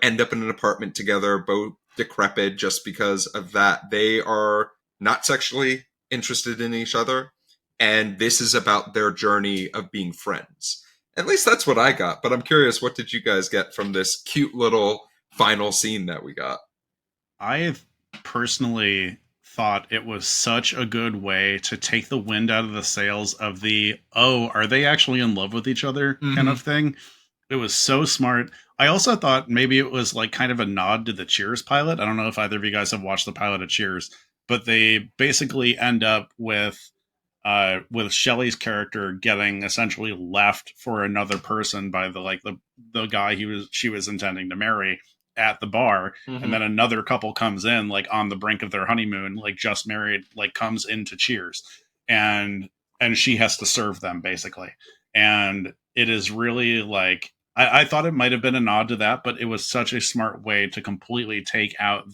end up in an apartment together, both decrepit just because of that. They are not sexually interested in each other. And this is about their journey of being friends. At least that's what I got. But I'm curious, what did you guys get from this cute little final scene that we got? I personally thought it was such a good way to take the wind out of the sails of the, oh, are they actually in love with each other kind of thing. It was so smart. I also thought maybe it was like kind of a nod to the Cheers pilot. I don't know if either of you guys have watched the pilot of Cheers, but they basically end up with Shelley's character getting essentially left for another person by the guy she was intending to marry at the bar, and then another couple comes in like on the brink of their honeymoon, like just married, like comes into Cheers, and she has to serve them basically. And it is really like, I thought it might have been a nod to that, but it was such a smart way to completely take out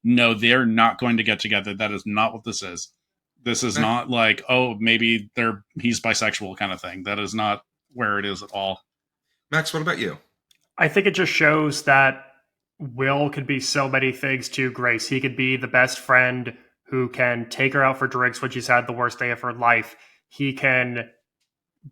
no, they're not going to get together. That is not what this is. This is not like, oh, maybe he's bisexual kind of thing. That is not where it is at all. Max, what about you? I think it just shows that Will could be so many things to Grace. He could be the best friend who can take her out for drinks when she's had the worst day of her life. He can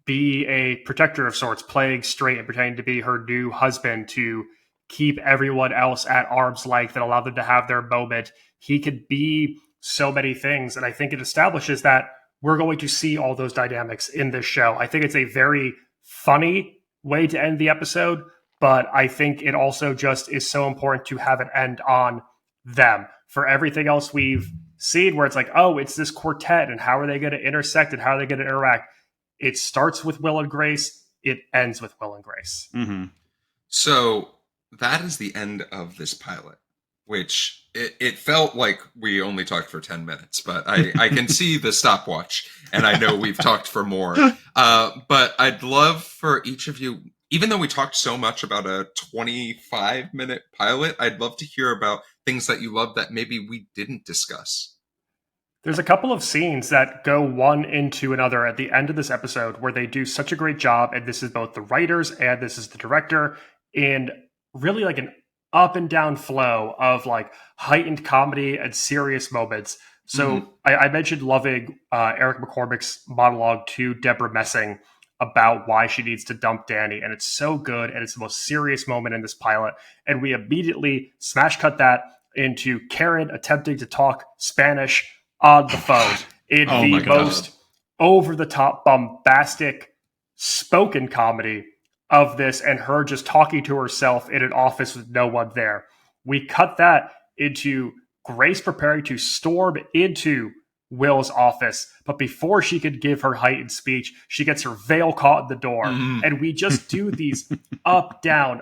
be a protector of sorts, playing straight and pretending to be her new husband to keep everyone else at arm's length and allow them to have their moment. He could be so many things. And I think it establishes that we're going to see all those dynamics in this show. I think it's a very funny way to end the episode, but I think it also just is so important to have it end on them. For everything else we've seen where it's like, oh, it's this quartet and how are they going to intersect and how are they going to interact? It starts with Will and Grace. It ends with Will and Grace. So that is the end of this pilot, which it felt like we only talked for 10 minutes, but I can see the stopwatch and I know we've talked for more. But I'd love for each of you, even though we talked so much about a 25-minute pilot, I'd love to hear about things that you love that maybe we didn't discuss. There's a couple of scenes that go one into another at the end of this episode where they do such a great job, and this is both the writers and this is the director, in really like an up and down flow of like heightened comedy and serious moments. So I mentioned loving Eric McCormack's monologue to Debra Messing about why she needs to dump Danny, and it's so good, and it's the most serious moment in this pilot, and we immediately smash cut that into Karen attempting to talk Spanish on the phone in the most over-the-top, bombastic, spoken comedy of this, and her just talking to herself in an office with no one there. We cut that into Grace preparing to storm into Will's office, but before she could give her heightened speech, she gets her veil caught in the door. And we just do these up, down,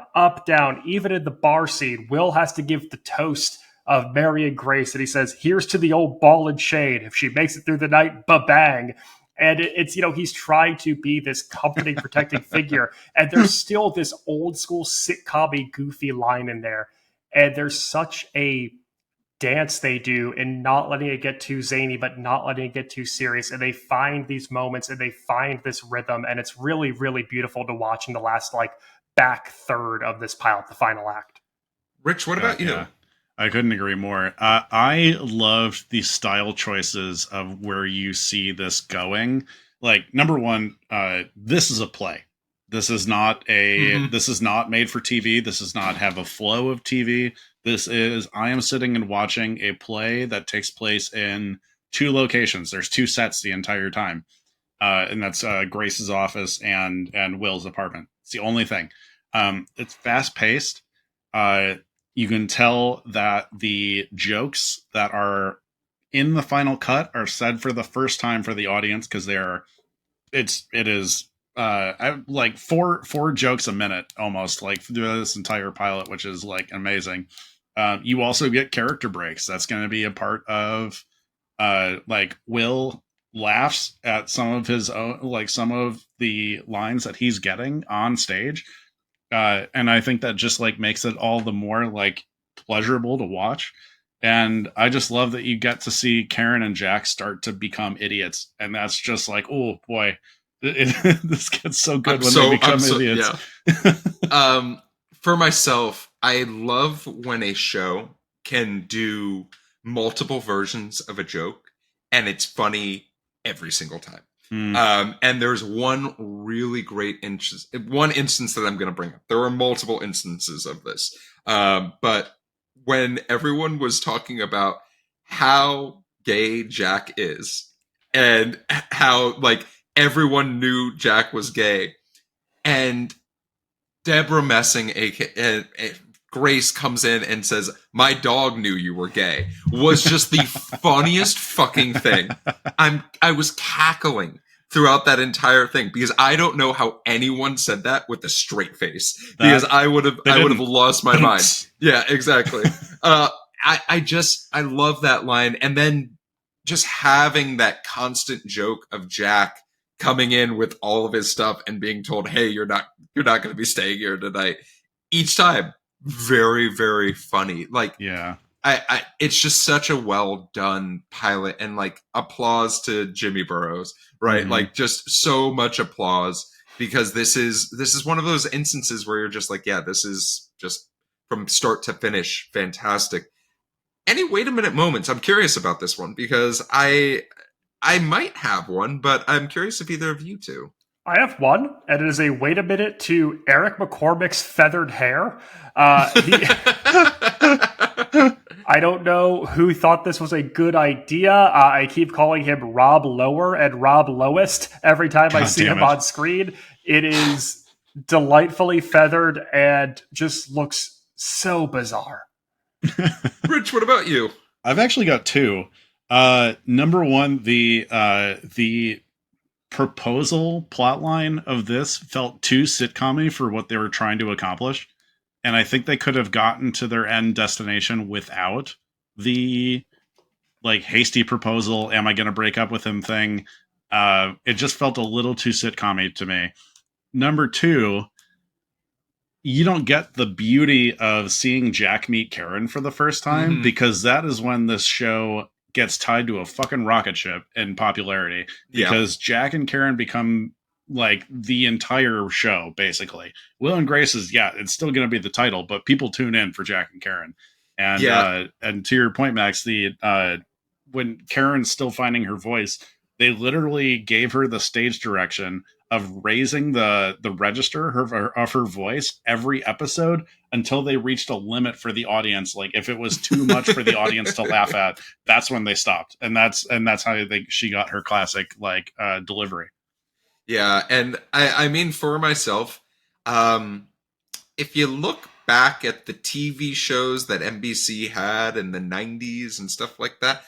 even in the bar scene. Will has to give the toast of Mary and Grace, and he says, here's to the old ball and chain. If she makes it through the night, ba-bang. And it's, he's trying to be this comforting, protecting figure. And there's still this old school sitcom-y, goofy line in there. And there's such a dance they do in not letting it get too zany, but not letting it get too serious. And they find these moments and they find this rhythm. And it's really, really beautiful to watch in the last back third of this pilot, the final act. Rich, what about you? I couldn't agree more. I loved the style choices of where you see this going. Like, number one, this is a play. This is not Mhm. this is not made for TV. This does not have a flow of TV. I am sitting and watching a play that takes place in two locations. There's two sets the entire time. And that's Grace's office and Will's apartment. It's the only thing. It's fast paced. You can tell that the jokes that are in the final cut are said for the first time for the audience because it is like four jokes a minute almost like through this entire pilot, which is like amazing. You also get character breaks. That's going to be a part of like Will laughs at some of his own, like some of the lines that he's getting on stage. And I think that just like makes it all the more like pleasurable to watch. And I just love that you get to see Karen and Jack start to become idiots. And that's just like, oh boy, this gets so good they become idiots. Yeah. For myself, I love when a show can do multiple versions of a joke and it's funny every single time. And there's one really great instance that I'm going to bring up. There were multiple instances of this. But when everyone was talking about how gay Jack is and how like everyone knew Jack was gay, and Debra Messing, aka Grace, comes in and says, "My dog knew you were gay," was just the funniest fucking thing. I was cackling throughout that entire thing because I don't know how anyone said that with a straight face because I would have lost my mind. Yeah, exactly. I love that line, and then just having that constant joke of Jack coming in with all of his stuff and being told, "Hey, you're not going to be staying here tonight." Each time, very, very funny. Like, yeah, it's just such a well done pilot, and like applause to Jimmy Burrows, right? Mm-hmm. Like, just so much applause because this is one of those instances where you're just like, yeah, this is just from start to finish fantastic. Any wait a minute moments? I'm curious about this one because I might have one, but I'm curious if either of you two. I have one, and it is a wait a minute to Eric McCormack's feathered hair. I don't know who thought this was a good idea. I keep calling him Rob Lower and Rob Lowest every time I see him on screen. It is delightfully feathered and just looks so bizarre. Rich, what about you? I've actually got two. Number one, the proposal plotline of this felt too sitcom-y for what they were trying to accomplish. And I think they could have gotten to their end destination without the like hasty proposal, am I going to break up with him thing. It just felt a little too sitcom-y to me. Number two, you don't get the beauty of seeing Jack meet Karen for the first time because that is when this show gets tied to a fucking rocket ship in popularity because Jack and Karen become like the entire show, basically. Will and Grace is, it's still going to be the title, but people tune in for Jack and Karen. And and to your point, Max, when Karen's still finding her voice, they literally gave her the stage direction of raising the register of her voice every episode until they reached a limit for the audience. Like if it was too much for the audience to laugh at, that's when they stopped. And that's how she got her classic delivery. Yeah, and I mean for myself, if you look back at the TV shows that NBC had in the 90s and stuff like that,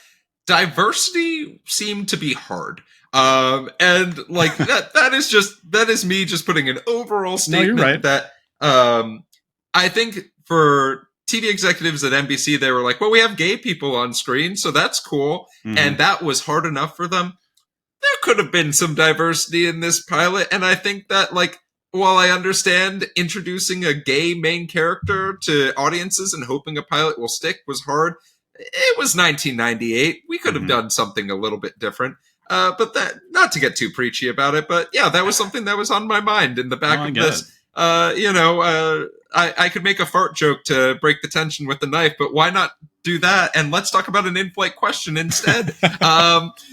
diversity seemed to be hard. And like that is me just putting an overall statement. No, you're right. That I think for TV executives at NBC, they were like, well, we have gay people on screen, so that's cool. Mm-hmm. And that was hard enough for them. There could have been some diversity in this pilot. And I think that like, while I understand introducing a gay main character to audiences and hoping a pilot will stick was hard, it was 1998. We could have done something a little bit different. But that, not to get too preachy about it, but yeah, that was something that was on my mind in the back of this. I could make a fart joke to break the tension with the knife, but why not do that? And let's talk about an in-flight question instead.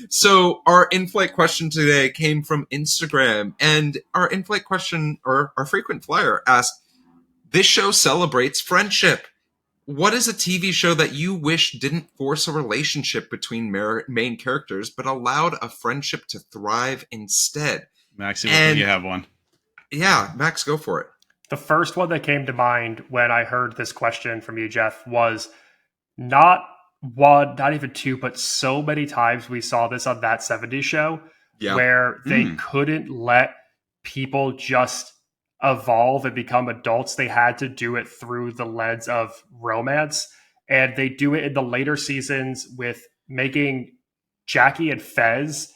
So our in-flight question today came from Instagram, and our in-flight question, or our frequent flyer, asked, this show celebrates friendship. What is a TV show that you wish didn't force a relationship between main characters, but allowed a friendship to thrive instead? Maxie, do you have one? Yeah, Max, go for it. The first one that came to mind when I heard this question from you, Geoff, was not one, not even two, but so many times we saw this on That 70s Show, where they couldn't let people just evolve and become adults. They had to do it through the lens of romance. And they do it in the later seasons with making Jackie and Fez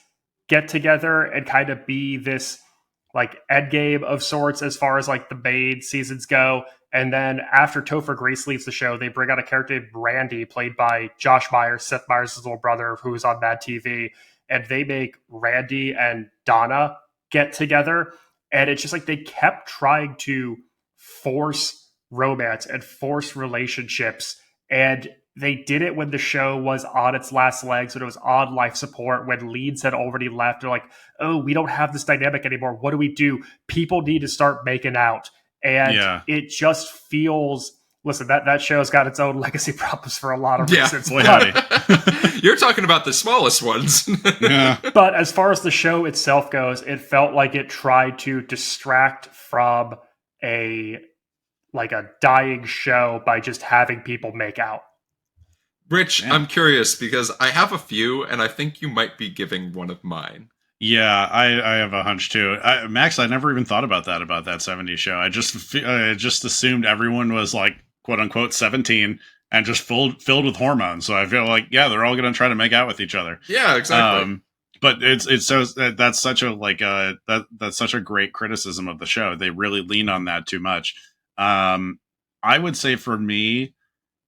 get together and kind of be this like endgame of sorts as far as like the main seasons go. And then after Topher Grace leaves the show, they bring out a character named Randy, played by Josh Myers, Seth Meyers' little brother, who's on Mad TV. And they make Randy and Donna get together. And it's just like they kept trying to force romance and force relationships. And they did it when the show was on its last legs, when it was on life support, when leads had already left. They're like, oh, we don't have this dynamic anymore. What do we do? People need to start making out. And it just feels... Listen, that show's got its own legacy problems for a lot of reasons. You're talking about the smallest ones. But as far as the show itself goes, it felt like it tried to distract from a dying show by just having people make out. Rich, I'm curious because I have a few, and I think you might be giving one of mine. Yeah, I have a hunch too. Max, I never even thought about that 70s show. I just assumed everyone was like, quote unquote, 17 and just filled with hormones. So I feel like, they're all going to try to make out with each other. Yeah, exactly. But it's so that's such a that's such a great criticism of the show. They really lean on that too much. I would say for me,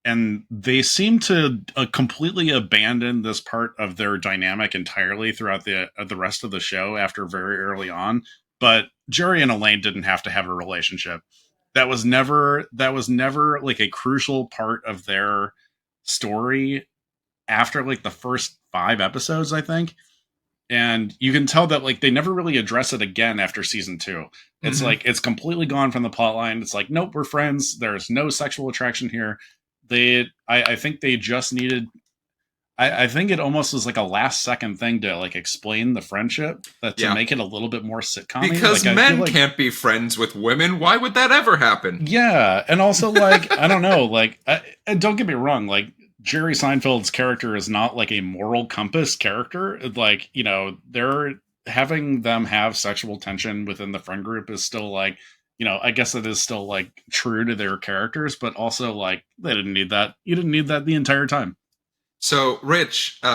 and they seem to completely abandon this part of their dynamic entirely throughout the rest of the show after very early on. But Jerry and Elaine didn't have to have a relationship. That was never like a crucial part of their story after like the first 5 episodes, I think. And you can tell that like they never really address it again after season 2. It's like it's completely gone from the plot line. It's like, nope, we're friends. There's no sexual attraction here. I think they just needed. I think it almost was like a last second thing to like explain the friendship to make it a little bit more sitcom. Because men can't be friends with women. Why would that ever happen? Yeah, and also like I don't know, like and don't get me wrong, like Jerry Seinfeld's character is not like a moral compass character. Like, you know, they're having them have sexual tension within the friend group is still like, you know, I guess it is still like true to their characters, but also like they didn't need that. You didn't need that the entire time. So, Rich, did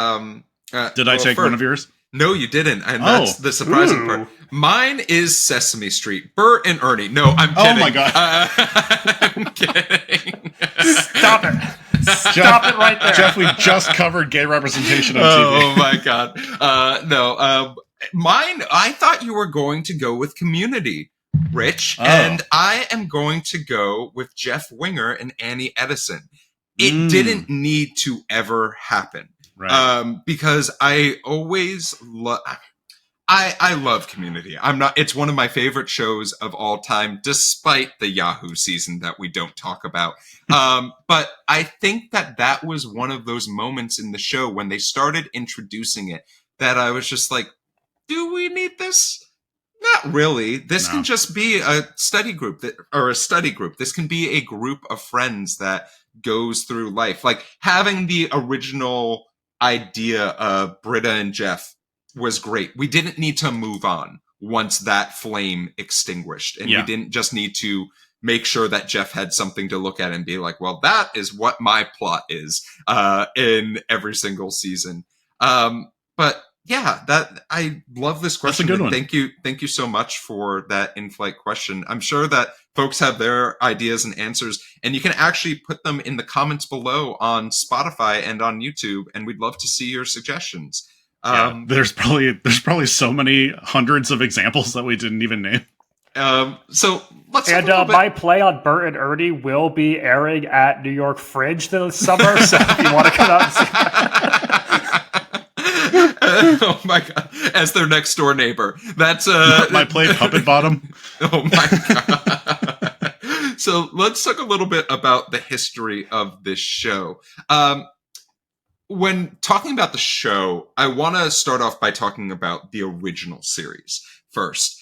I take one of yours? No, you didn't, and that's the surprising part. Mine is Sesame Street. Bert and Ernie. No, I'm kidding. Oh my god! I'm kidding. Stop it! Stop it right there, Geoff. We just covered gay representation on TV. Oh my god! No, mine. I thought you were going to go with Community, Rich, and I am going to go with Jeff Winger and Annie Edison. It didn't need to ever happen. Right. Because I always I love Community. It's one of my favorite shows of all time, despite the Yahoo season that we don't talk about. But I think that was one of those moments in the show when they started introducing it that I was just like, do we need this? Not really. This can just be a study group This can be a group of friends that goes through life. Like having the original idea of Britta and Jeff was great. We didn't need to move on once that flame extinguished. And we didn't just need to make sure that Jeff had something to look at and be like, well, that is what my plot is in every single season. But yeah, I love this question. That's a good one. Thank you so much for that in-flight question. I'm sure that folks have their ideas and answers, and you can actually put them in the comments below on Spotify and on YouTube, and we'd love to see your suggestions. There's probably so many hundreds of examples that we didn't even name. So let's And my play on Bert and Ernie will be airing at New York Fringe this summer, so if you want to come out and see that. Oh my god! As their next door neighbor, that's my play Puppet Bottom. Oh my god! So let's talk a little bit about the history of this show. When talking about the show, I want to start off by talking about the original series first.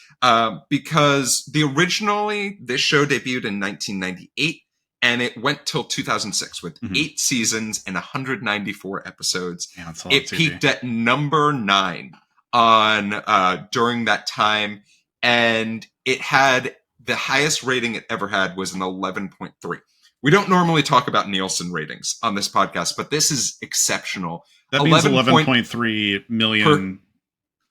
Because originally this show debuted in 1998 and it went till 2006 with 8 seasons and 194 episodes. Yeah, that's a lot it peaked at number 9 on during that time, and it had the highest rating it ever had was an 11.3. We don't normally talk about Nielsen ratings on this podcast, but this is exceptional. That means 11.3 million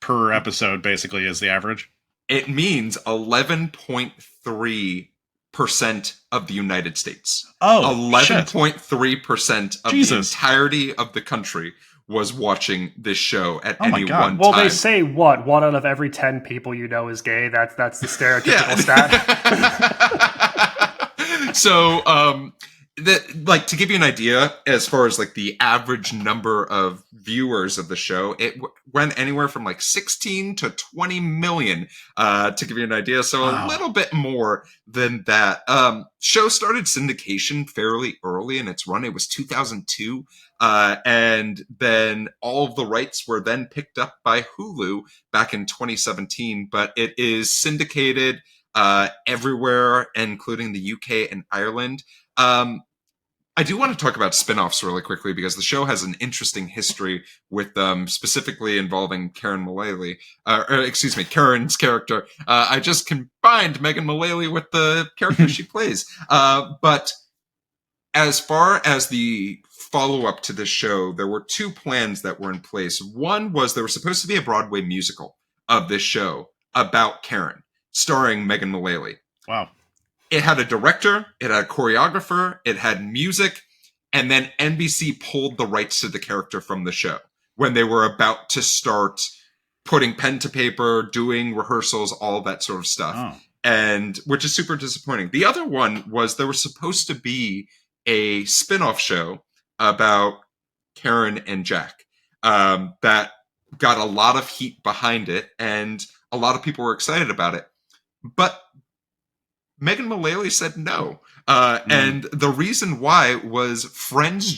per episode, basically, is the average. It means 11.3% of the United States. Oh, 11.3% of the entirety of the country was watching this show at any one time. Well, they say what? 1 out of every 10 people you know is gay. That's the stereotypical stat. So, to give you an idea, as far as like the average number of viewers of the show, it went anywhere from like 16 to 20 million, to give you an idea. So a little bit more than that. Show started syndication fairly early in its run. It was 2002. And then all of the rights were then picked up by Hulu back in 2017, but it is syndicated everywhere, including the UK and Ireland. I do want to talk about spin-offs really quickly because the show has an interesting history with specifically involving Karen's character. I just combined Megan Mullaley with the character she plays. But as far as the follow-up to this show, there were 2 plans that were in place. One was there was supposed to be a Broadway musical of this show about Karen, starring Megan Mullaley. Wow. It had a director, it had a choreographer, it had music, and then NBC pulled the rights to the character from the show when they were about to start putting pen to paper, doing rehearsals, all that sort of stuff. And which is super disappointing. The other one was there was supposed to be a spin-off show about Karen and Jack that got a lot of heat behind it, and a lot of people were excited about it. But Megan Mullaley said no. And the reason why was Friends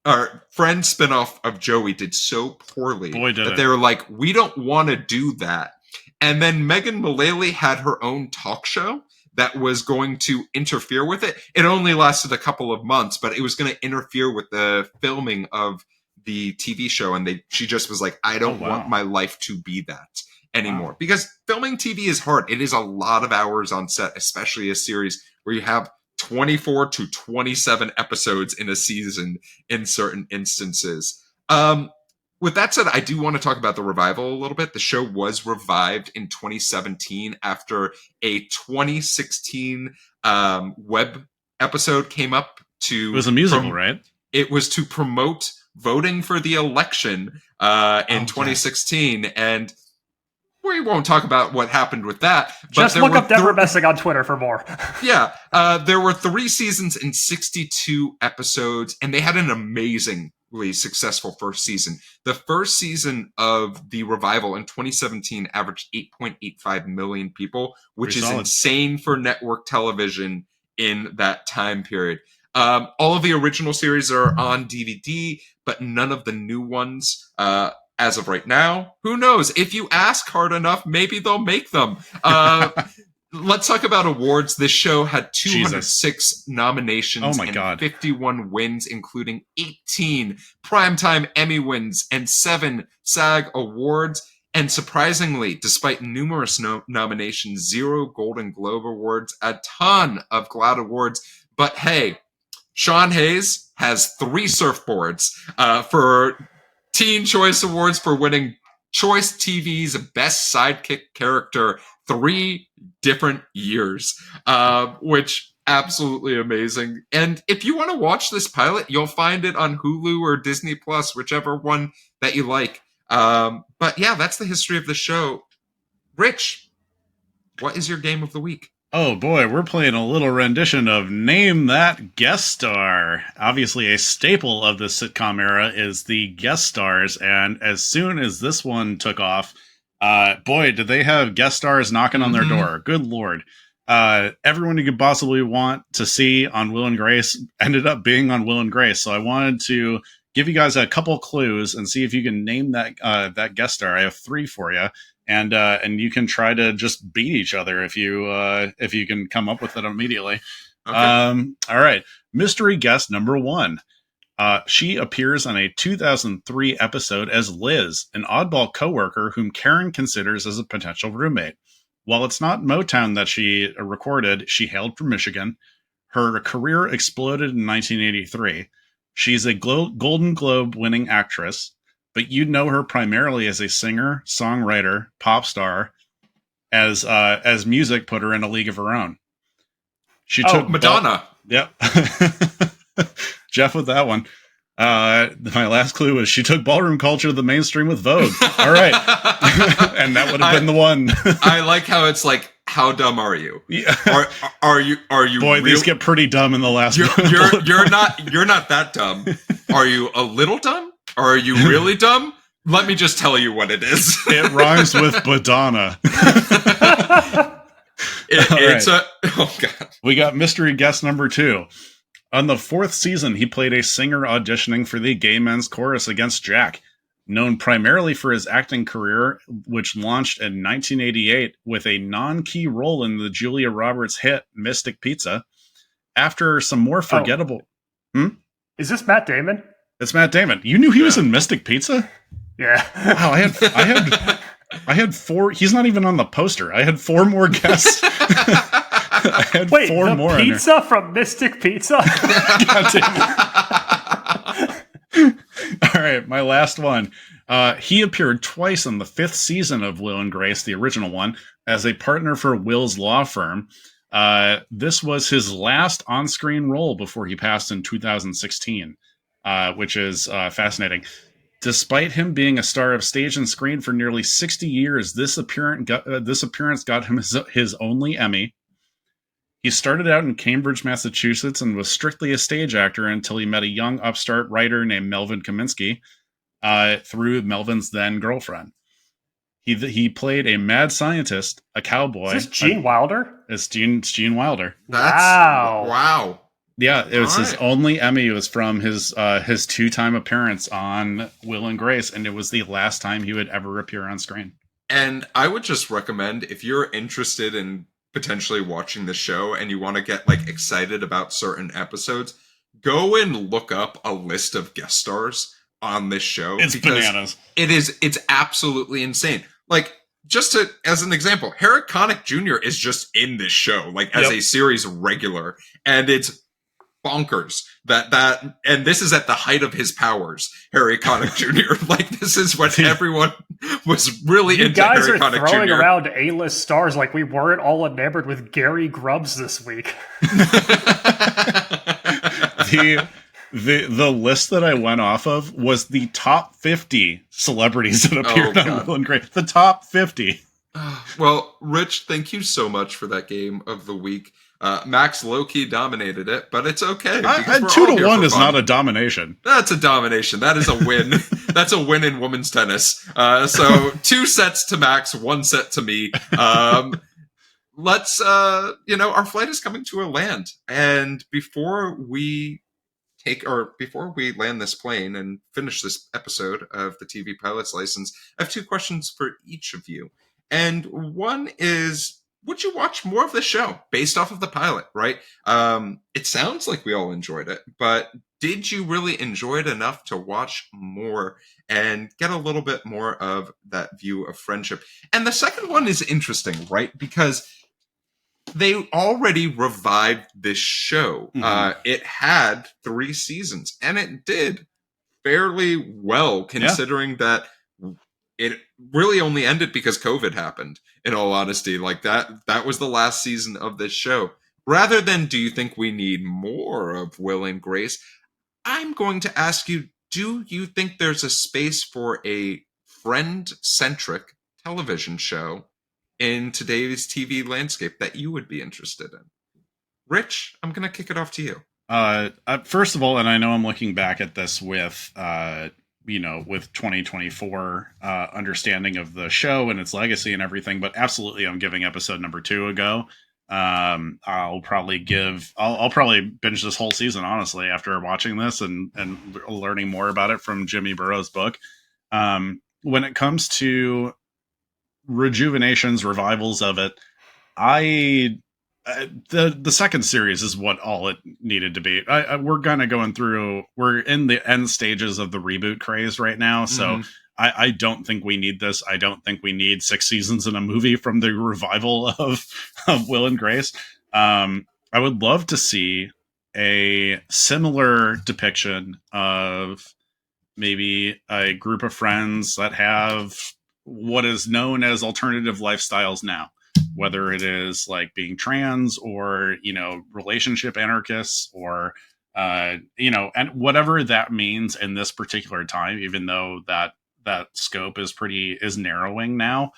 spinoff of Joey did so poorly that they were like, we don't want to do that. And then Megan Mullaley had her own talk show that was going to interfere with it. It only lasted a couple of months, but it was going to interfere with the filming of the TV show. And she just was like, I don't want my life to be that anymore. Because filming TV is hard. It is a lot of hours on set, especially a series where you have 24 to 27 episodes in a season in certain instances. With that said, I do want to talk about the revival a little bit. The show was revived in 2017 after a 2016 web episode came up to... It was a musical, right? It was to promote voting for the election in 2016, and we won't talk about what happened with that. But just look up Debra Messing on Twitter for more. Yeah. There were 3 seasons and 62 episodes, and they had an amazingly successful first season. The first season of the revival in 2017 averaged 8.85 million people, which is insane for network television in that time period. All of the original series are on DVD, but none of the new ones as of right now. Who knows? If you ask hard enough, maybe they'll make them. Let's talk about awards. This show had 206 nominations and 51 wins, including 18 Primetime Emmy wins and 7 SAG awards. And surprisingly, despite numerous nominations, 0 Golden Globe awards, a ton of GLAAD awards. But hey, Sean Hayes has 3 surfboards for Teen Choice Awards for winning Choice TV's Best Sidekick Character 3 different years, which absolutely amazing. And if you want to watch this pilot, you'll find it on Hulu or Disney Plus, whichever one that you like. But yeah, that's the history of the show. Rich, what is your game of the week? Oh boy, we're playing a little rendition of Name That Guest Star. Obviously, a staple of the sitcom era is the guest stars, and as soon as this one took off, boy, did they have guest stars knocking on their door. Good lord. Everyone you could possibly want to see on Will and Grace ended up being on Will and Grace, so I wanted to give you guys a couple clues and see if you can name that guest star. I have 3 for you. And you can try to just beat each other if you can come up with it immediately. Okay. All right. Mystery guest number 1. She appears on a 2003 episode as Liz, an oddball coworker whom Karen considers as a potential roommate. While it's not Motown that she recorded, she hailed from Michigan. Her career exploded in 1983. She's a Golden Globe winning actress, but you know her primarily as a singer, songwriter, pop star, as music put her in a league of her own. She took Madonna. Yep. Jeff with that one. My last clue was she took ballroom culture to the mainstream with Vogue. All right. And that would have been the one. I like how it's like, how dumb are you? Yeah. Are you Boy, these get pretty dumb in the last you're not that dumb. Are you a little dumb? Or are you really dumb? Let me just tell you what it is. It rhymes with Badana. Oh god. We got mystery guest number 2. On the 4th season, he played a singer auditioning for the Gay Men's Chorus against Jack. Known primarily for his acting career, which launched in 1988 with a non-key role in the Julia Roberts hit Mystic Pizza. After some more forgettable... Is this Matt Damon? It's Matt Damon. You knew he was in Mystic Pizza? Yeah. Wow, I had 4. He's not even on the poster. I had 4 more guests. I had Wait, 4 more. Pizza from Mystic Pizza? God damn it. All right, my last one. He appeared twice in the 5th season of Will and Grace, the original one, as a partner for Will's law firm. This was his last on-screen role before he passed in 2016. Which is fascinating. Despite him being a star of stage and screen for nearly 60 years, this appearance got him his only Emmy. He started out in Cambridge, Massachusetts, and was strictly a stage actor until he met a young upstart writer named Melvin Kaminsky through Melvin's then girlfriend. He played a mad scientist, a cowboy. Is this Gene Wilder? It's Gene Wilder. Wow. Yeah, it was his only Emmy. It was from his 2-time appearance on Will and Grace, and it was the last time he would ever appear on screen. And I would just recommend, if you're interested in potentially watching the show and you want to get like excited about certain episodes, go and look up a list of guest stars on this show. It's bananas. It's absolutely insane. Like, just as an example, Harry Connick Jr. is just in this show, like as a series regular, and it's bonkers and this is at the height of his powers. Harry Connick Jr. Like, this is what everyone was really into. You guys Harry are Connick throwing Jr. around A-list stars like we weren't all enamored with Gary Grubbs this week. The list that I went off of was the top 50 celebrities that appeared on Will and Grace. The top 50. Well, Rich, thank you so much for that game of the week. Max low-key dominated it, but it's okay. 2-1 is not a domination. That's a domination. That is a win. That's a win in women's tennis. So 2 sets to Max, 1 set to me. Let's, our flight is coming to a land. And before we land this plane and finish this episode of the TV Pilot's License, I have 2 questions for each of you. And one is, would you watch more of the show based off of the pilot, right? It sounds like we all enjoyed it, but did you really enjoy it enough to watch more and get a little bit more of that view of friendship? And the second one is interesting, right? Because they already revived this show. Mm-hmm. It had 3 seasons, and it did fairly well, considering that it really only ended because COVID happened, in all honesty. Like, that was the last season of this show. Rather than, do you think we need more of Will and Grace? I'm going to ask you, do you think there's a space for a friend-centric television show in today's TV landscape that you would be interested in? Rich, I'm going to kick it off to you. First of all, and I know I'm looking back at this with, with 2024 understanding of the show and its legacy and everything, but absolutely, I'm giving episode number 2 a go. I'll probably binge this whole season, honestly, after watching this and learning more about it from Jimmy Burrows' book. When it comes to rejuvenations, revivals of it, the second series is what all it needed to be. We're we're in the end stages of the reboot craze right now, so I don't think we need this. I don't think we need 6 seasons in a movie from the revival of Will and Grace. I would love to see a similar depiction of maybe a group of friends that have what is known as alternative lifestyles now, whether it is like being trans or, relationship anarchists or, and whatever that means in this particular time, even though that scope is narrowing now.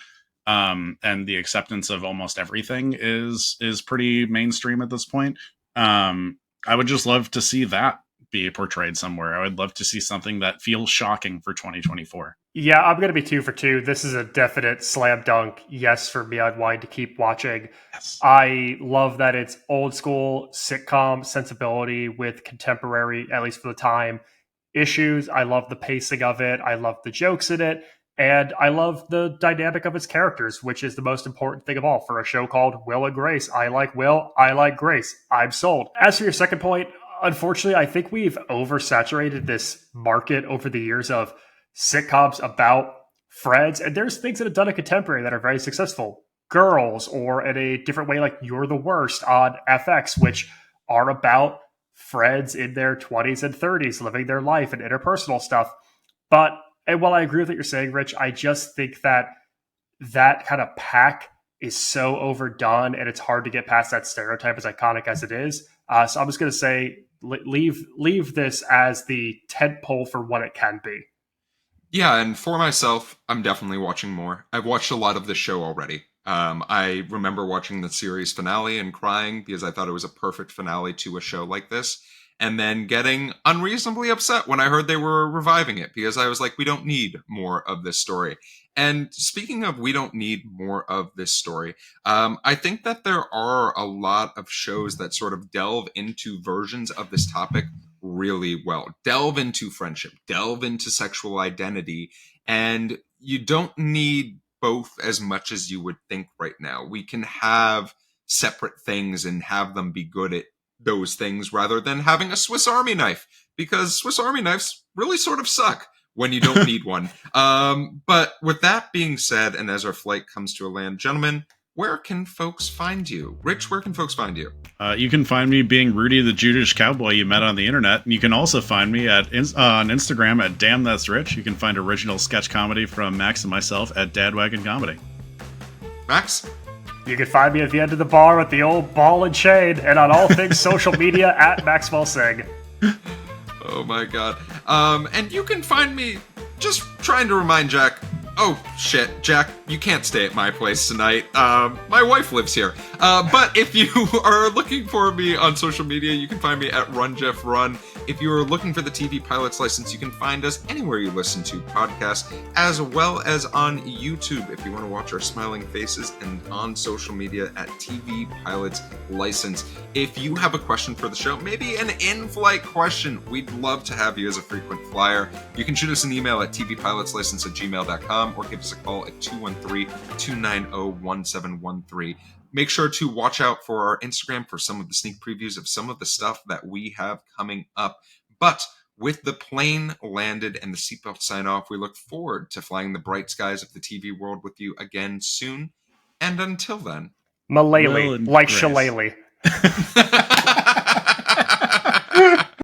And the acceptance of almost everything is pretty mainstream at this point. I would just love to see that be portrayed somewhere. I would love to see something that feels shocking for 2024. Yeah, I'm going to be 2 for 2. This is a definite slam dunk yes for me. I'd want to keep watching. Yes. I love that it's old school sitcom sensibility with contemporary, at least for the time, issues. I love the pacing of it. I love the jokes in it. And I love the dynamic of its characters, which is the most important thing of all for a show called Will and Grace. I like Will. I like Grace. I'm sold. As for your second point, unfortunately, I think we've oversaturated this market over the years of sitcoms about friends. And there's things that have done in contemporary that are very successful. Girls, or in a different way, like You're the Worst on FX, which are about friends in their 20s and 30s living their life and interpersonal stuff. But and while I agree with what you're saying, Rich, I just think that kind of pack is so overdone and it's hard to get past that stereotype, as iconic as it is. So I'm just going to say leave this as the tentpole for what it can be. Yeah, and for myself, I'm definitely watching more. I've watched a lot of this show already. I remember watching the series finale and crying because I thought it was a perfect finale to a show like this. And then getting unreasonably upset when I heard they were reviving it because I was like, we don't need more of this story. And speaking of we don't need more of this story, I think that there are a lot of shows that sort of delve into versions of this topic really well. Delve into friendship, delve into sexual identity, and you don't need both as much as you would think right now. We can have separate things and have them be good at those things rather than having a Swiss Army knife, because Swiss Army knives really sort of suck when you don't need one. But with that being said, and as our flight comes to a land, gentlemen, where can folks find you? Rich, where can folks find you? You can find me being Rudy the Judas cowboy you met on the internet. And you can also find me on Instagram at Damn That's Rich. You can find original sketch comedy from Max and myself at Dadwagon Comedy. Max? You can find me at the end of the bar with the old ball and chain, and on all things social media at Maxwell Singh. Oh my god. And you can find me just trying to remind Jack, oh shit, Jack, you can't stay at my place tonight. My wife lives here. But if you are looking for me on social media, you can find me at RunJeffRun. If you are looking for the TV Pilot's License, you can find us anywhere you listen to podcasts, as well as on YouTube if you want to watch our smiling faces, and on social media at TV Pilot's License. If you have a question for the show, maybe an in-flight question, we'd love to have you as a frequent flyer. You can shoot us an email at tvpilotslicense@gmail.com or give us a call at 213-290-1713. Make sure to watch out for our Instagram for some of the sneak previews of some of the stuff that we have coming up. But with the plane landed and the seatbelt sign off, we look forward to flying the bright skies of the TV world with you again soon. And until then, Mullaley, like Shillelagh.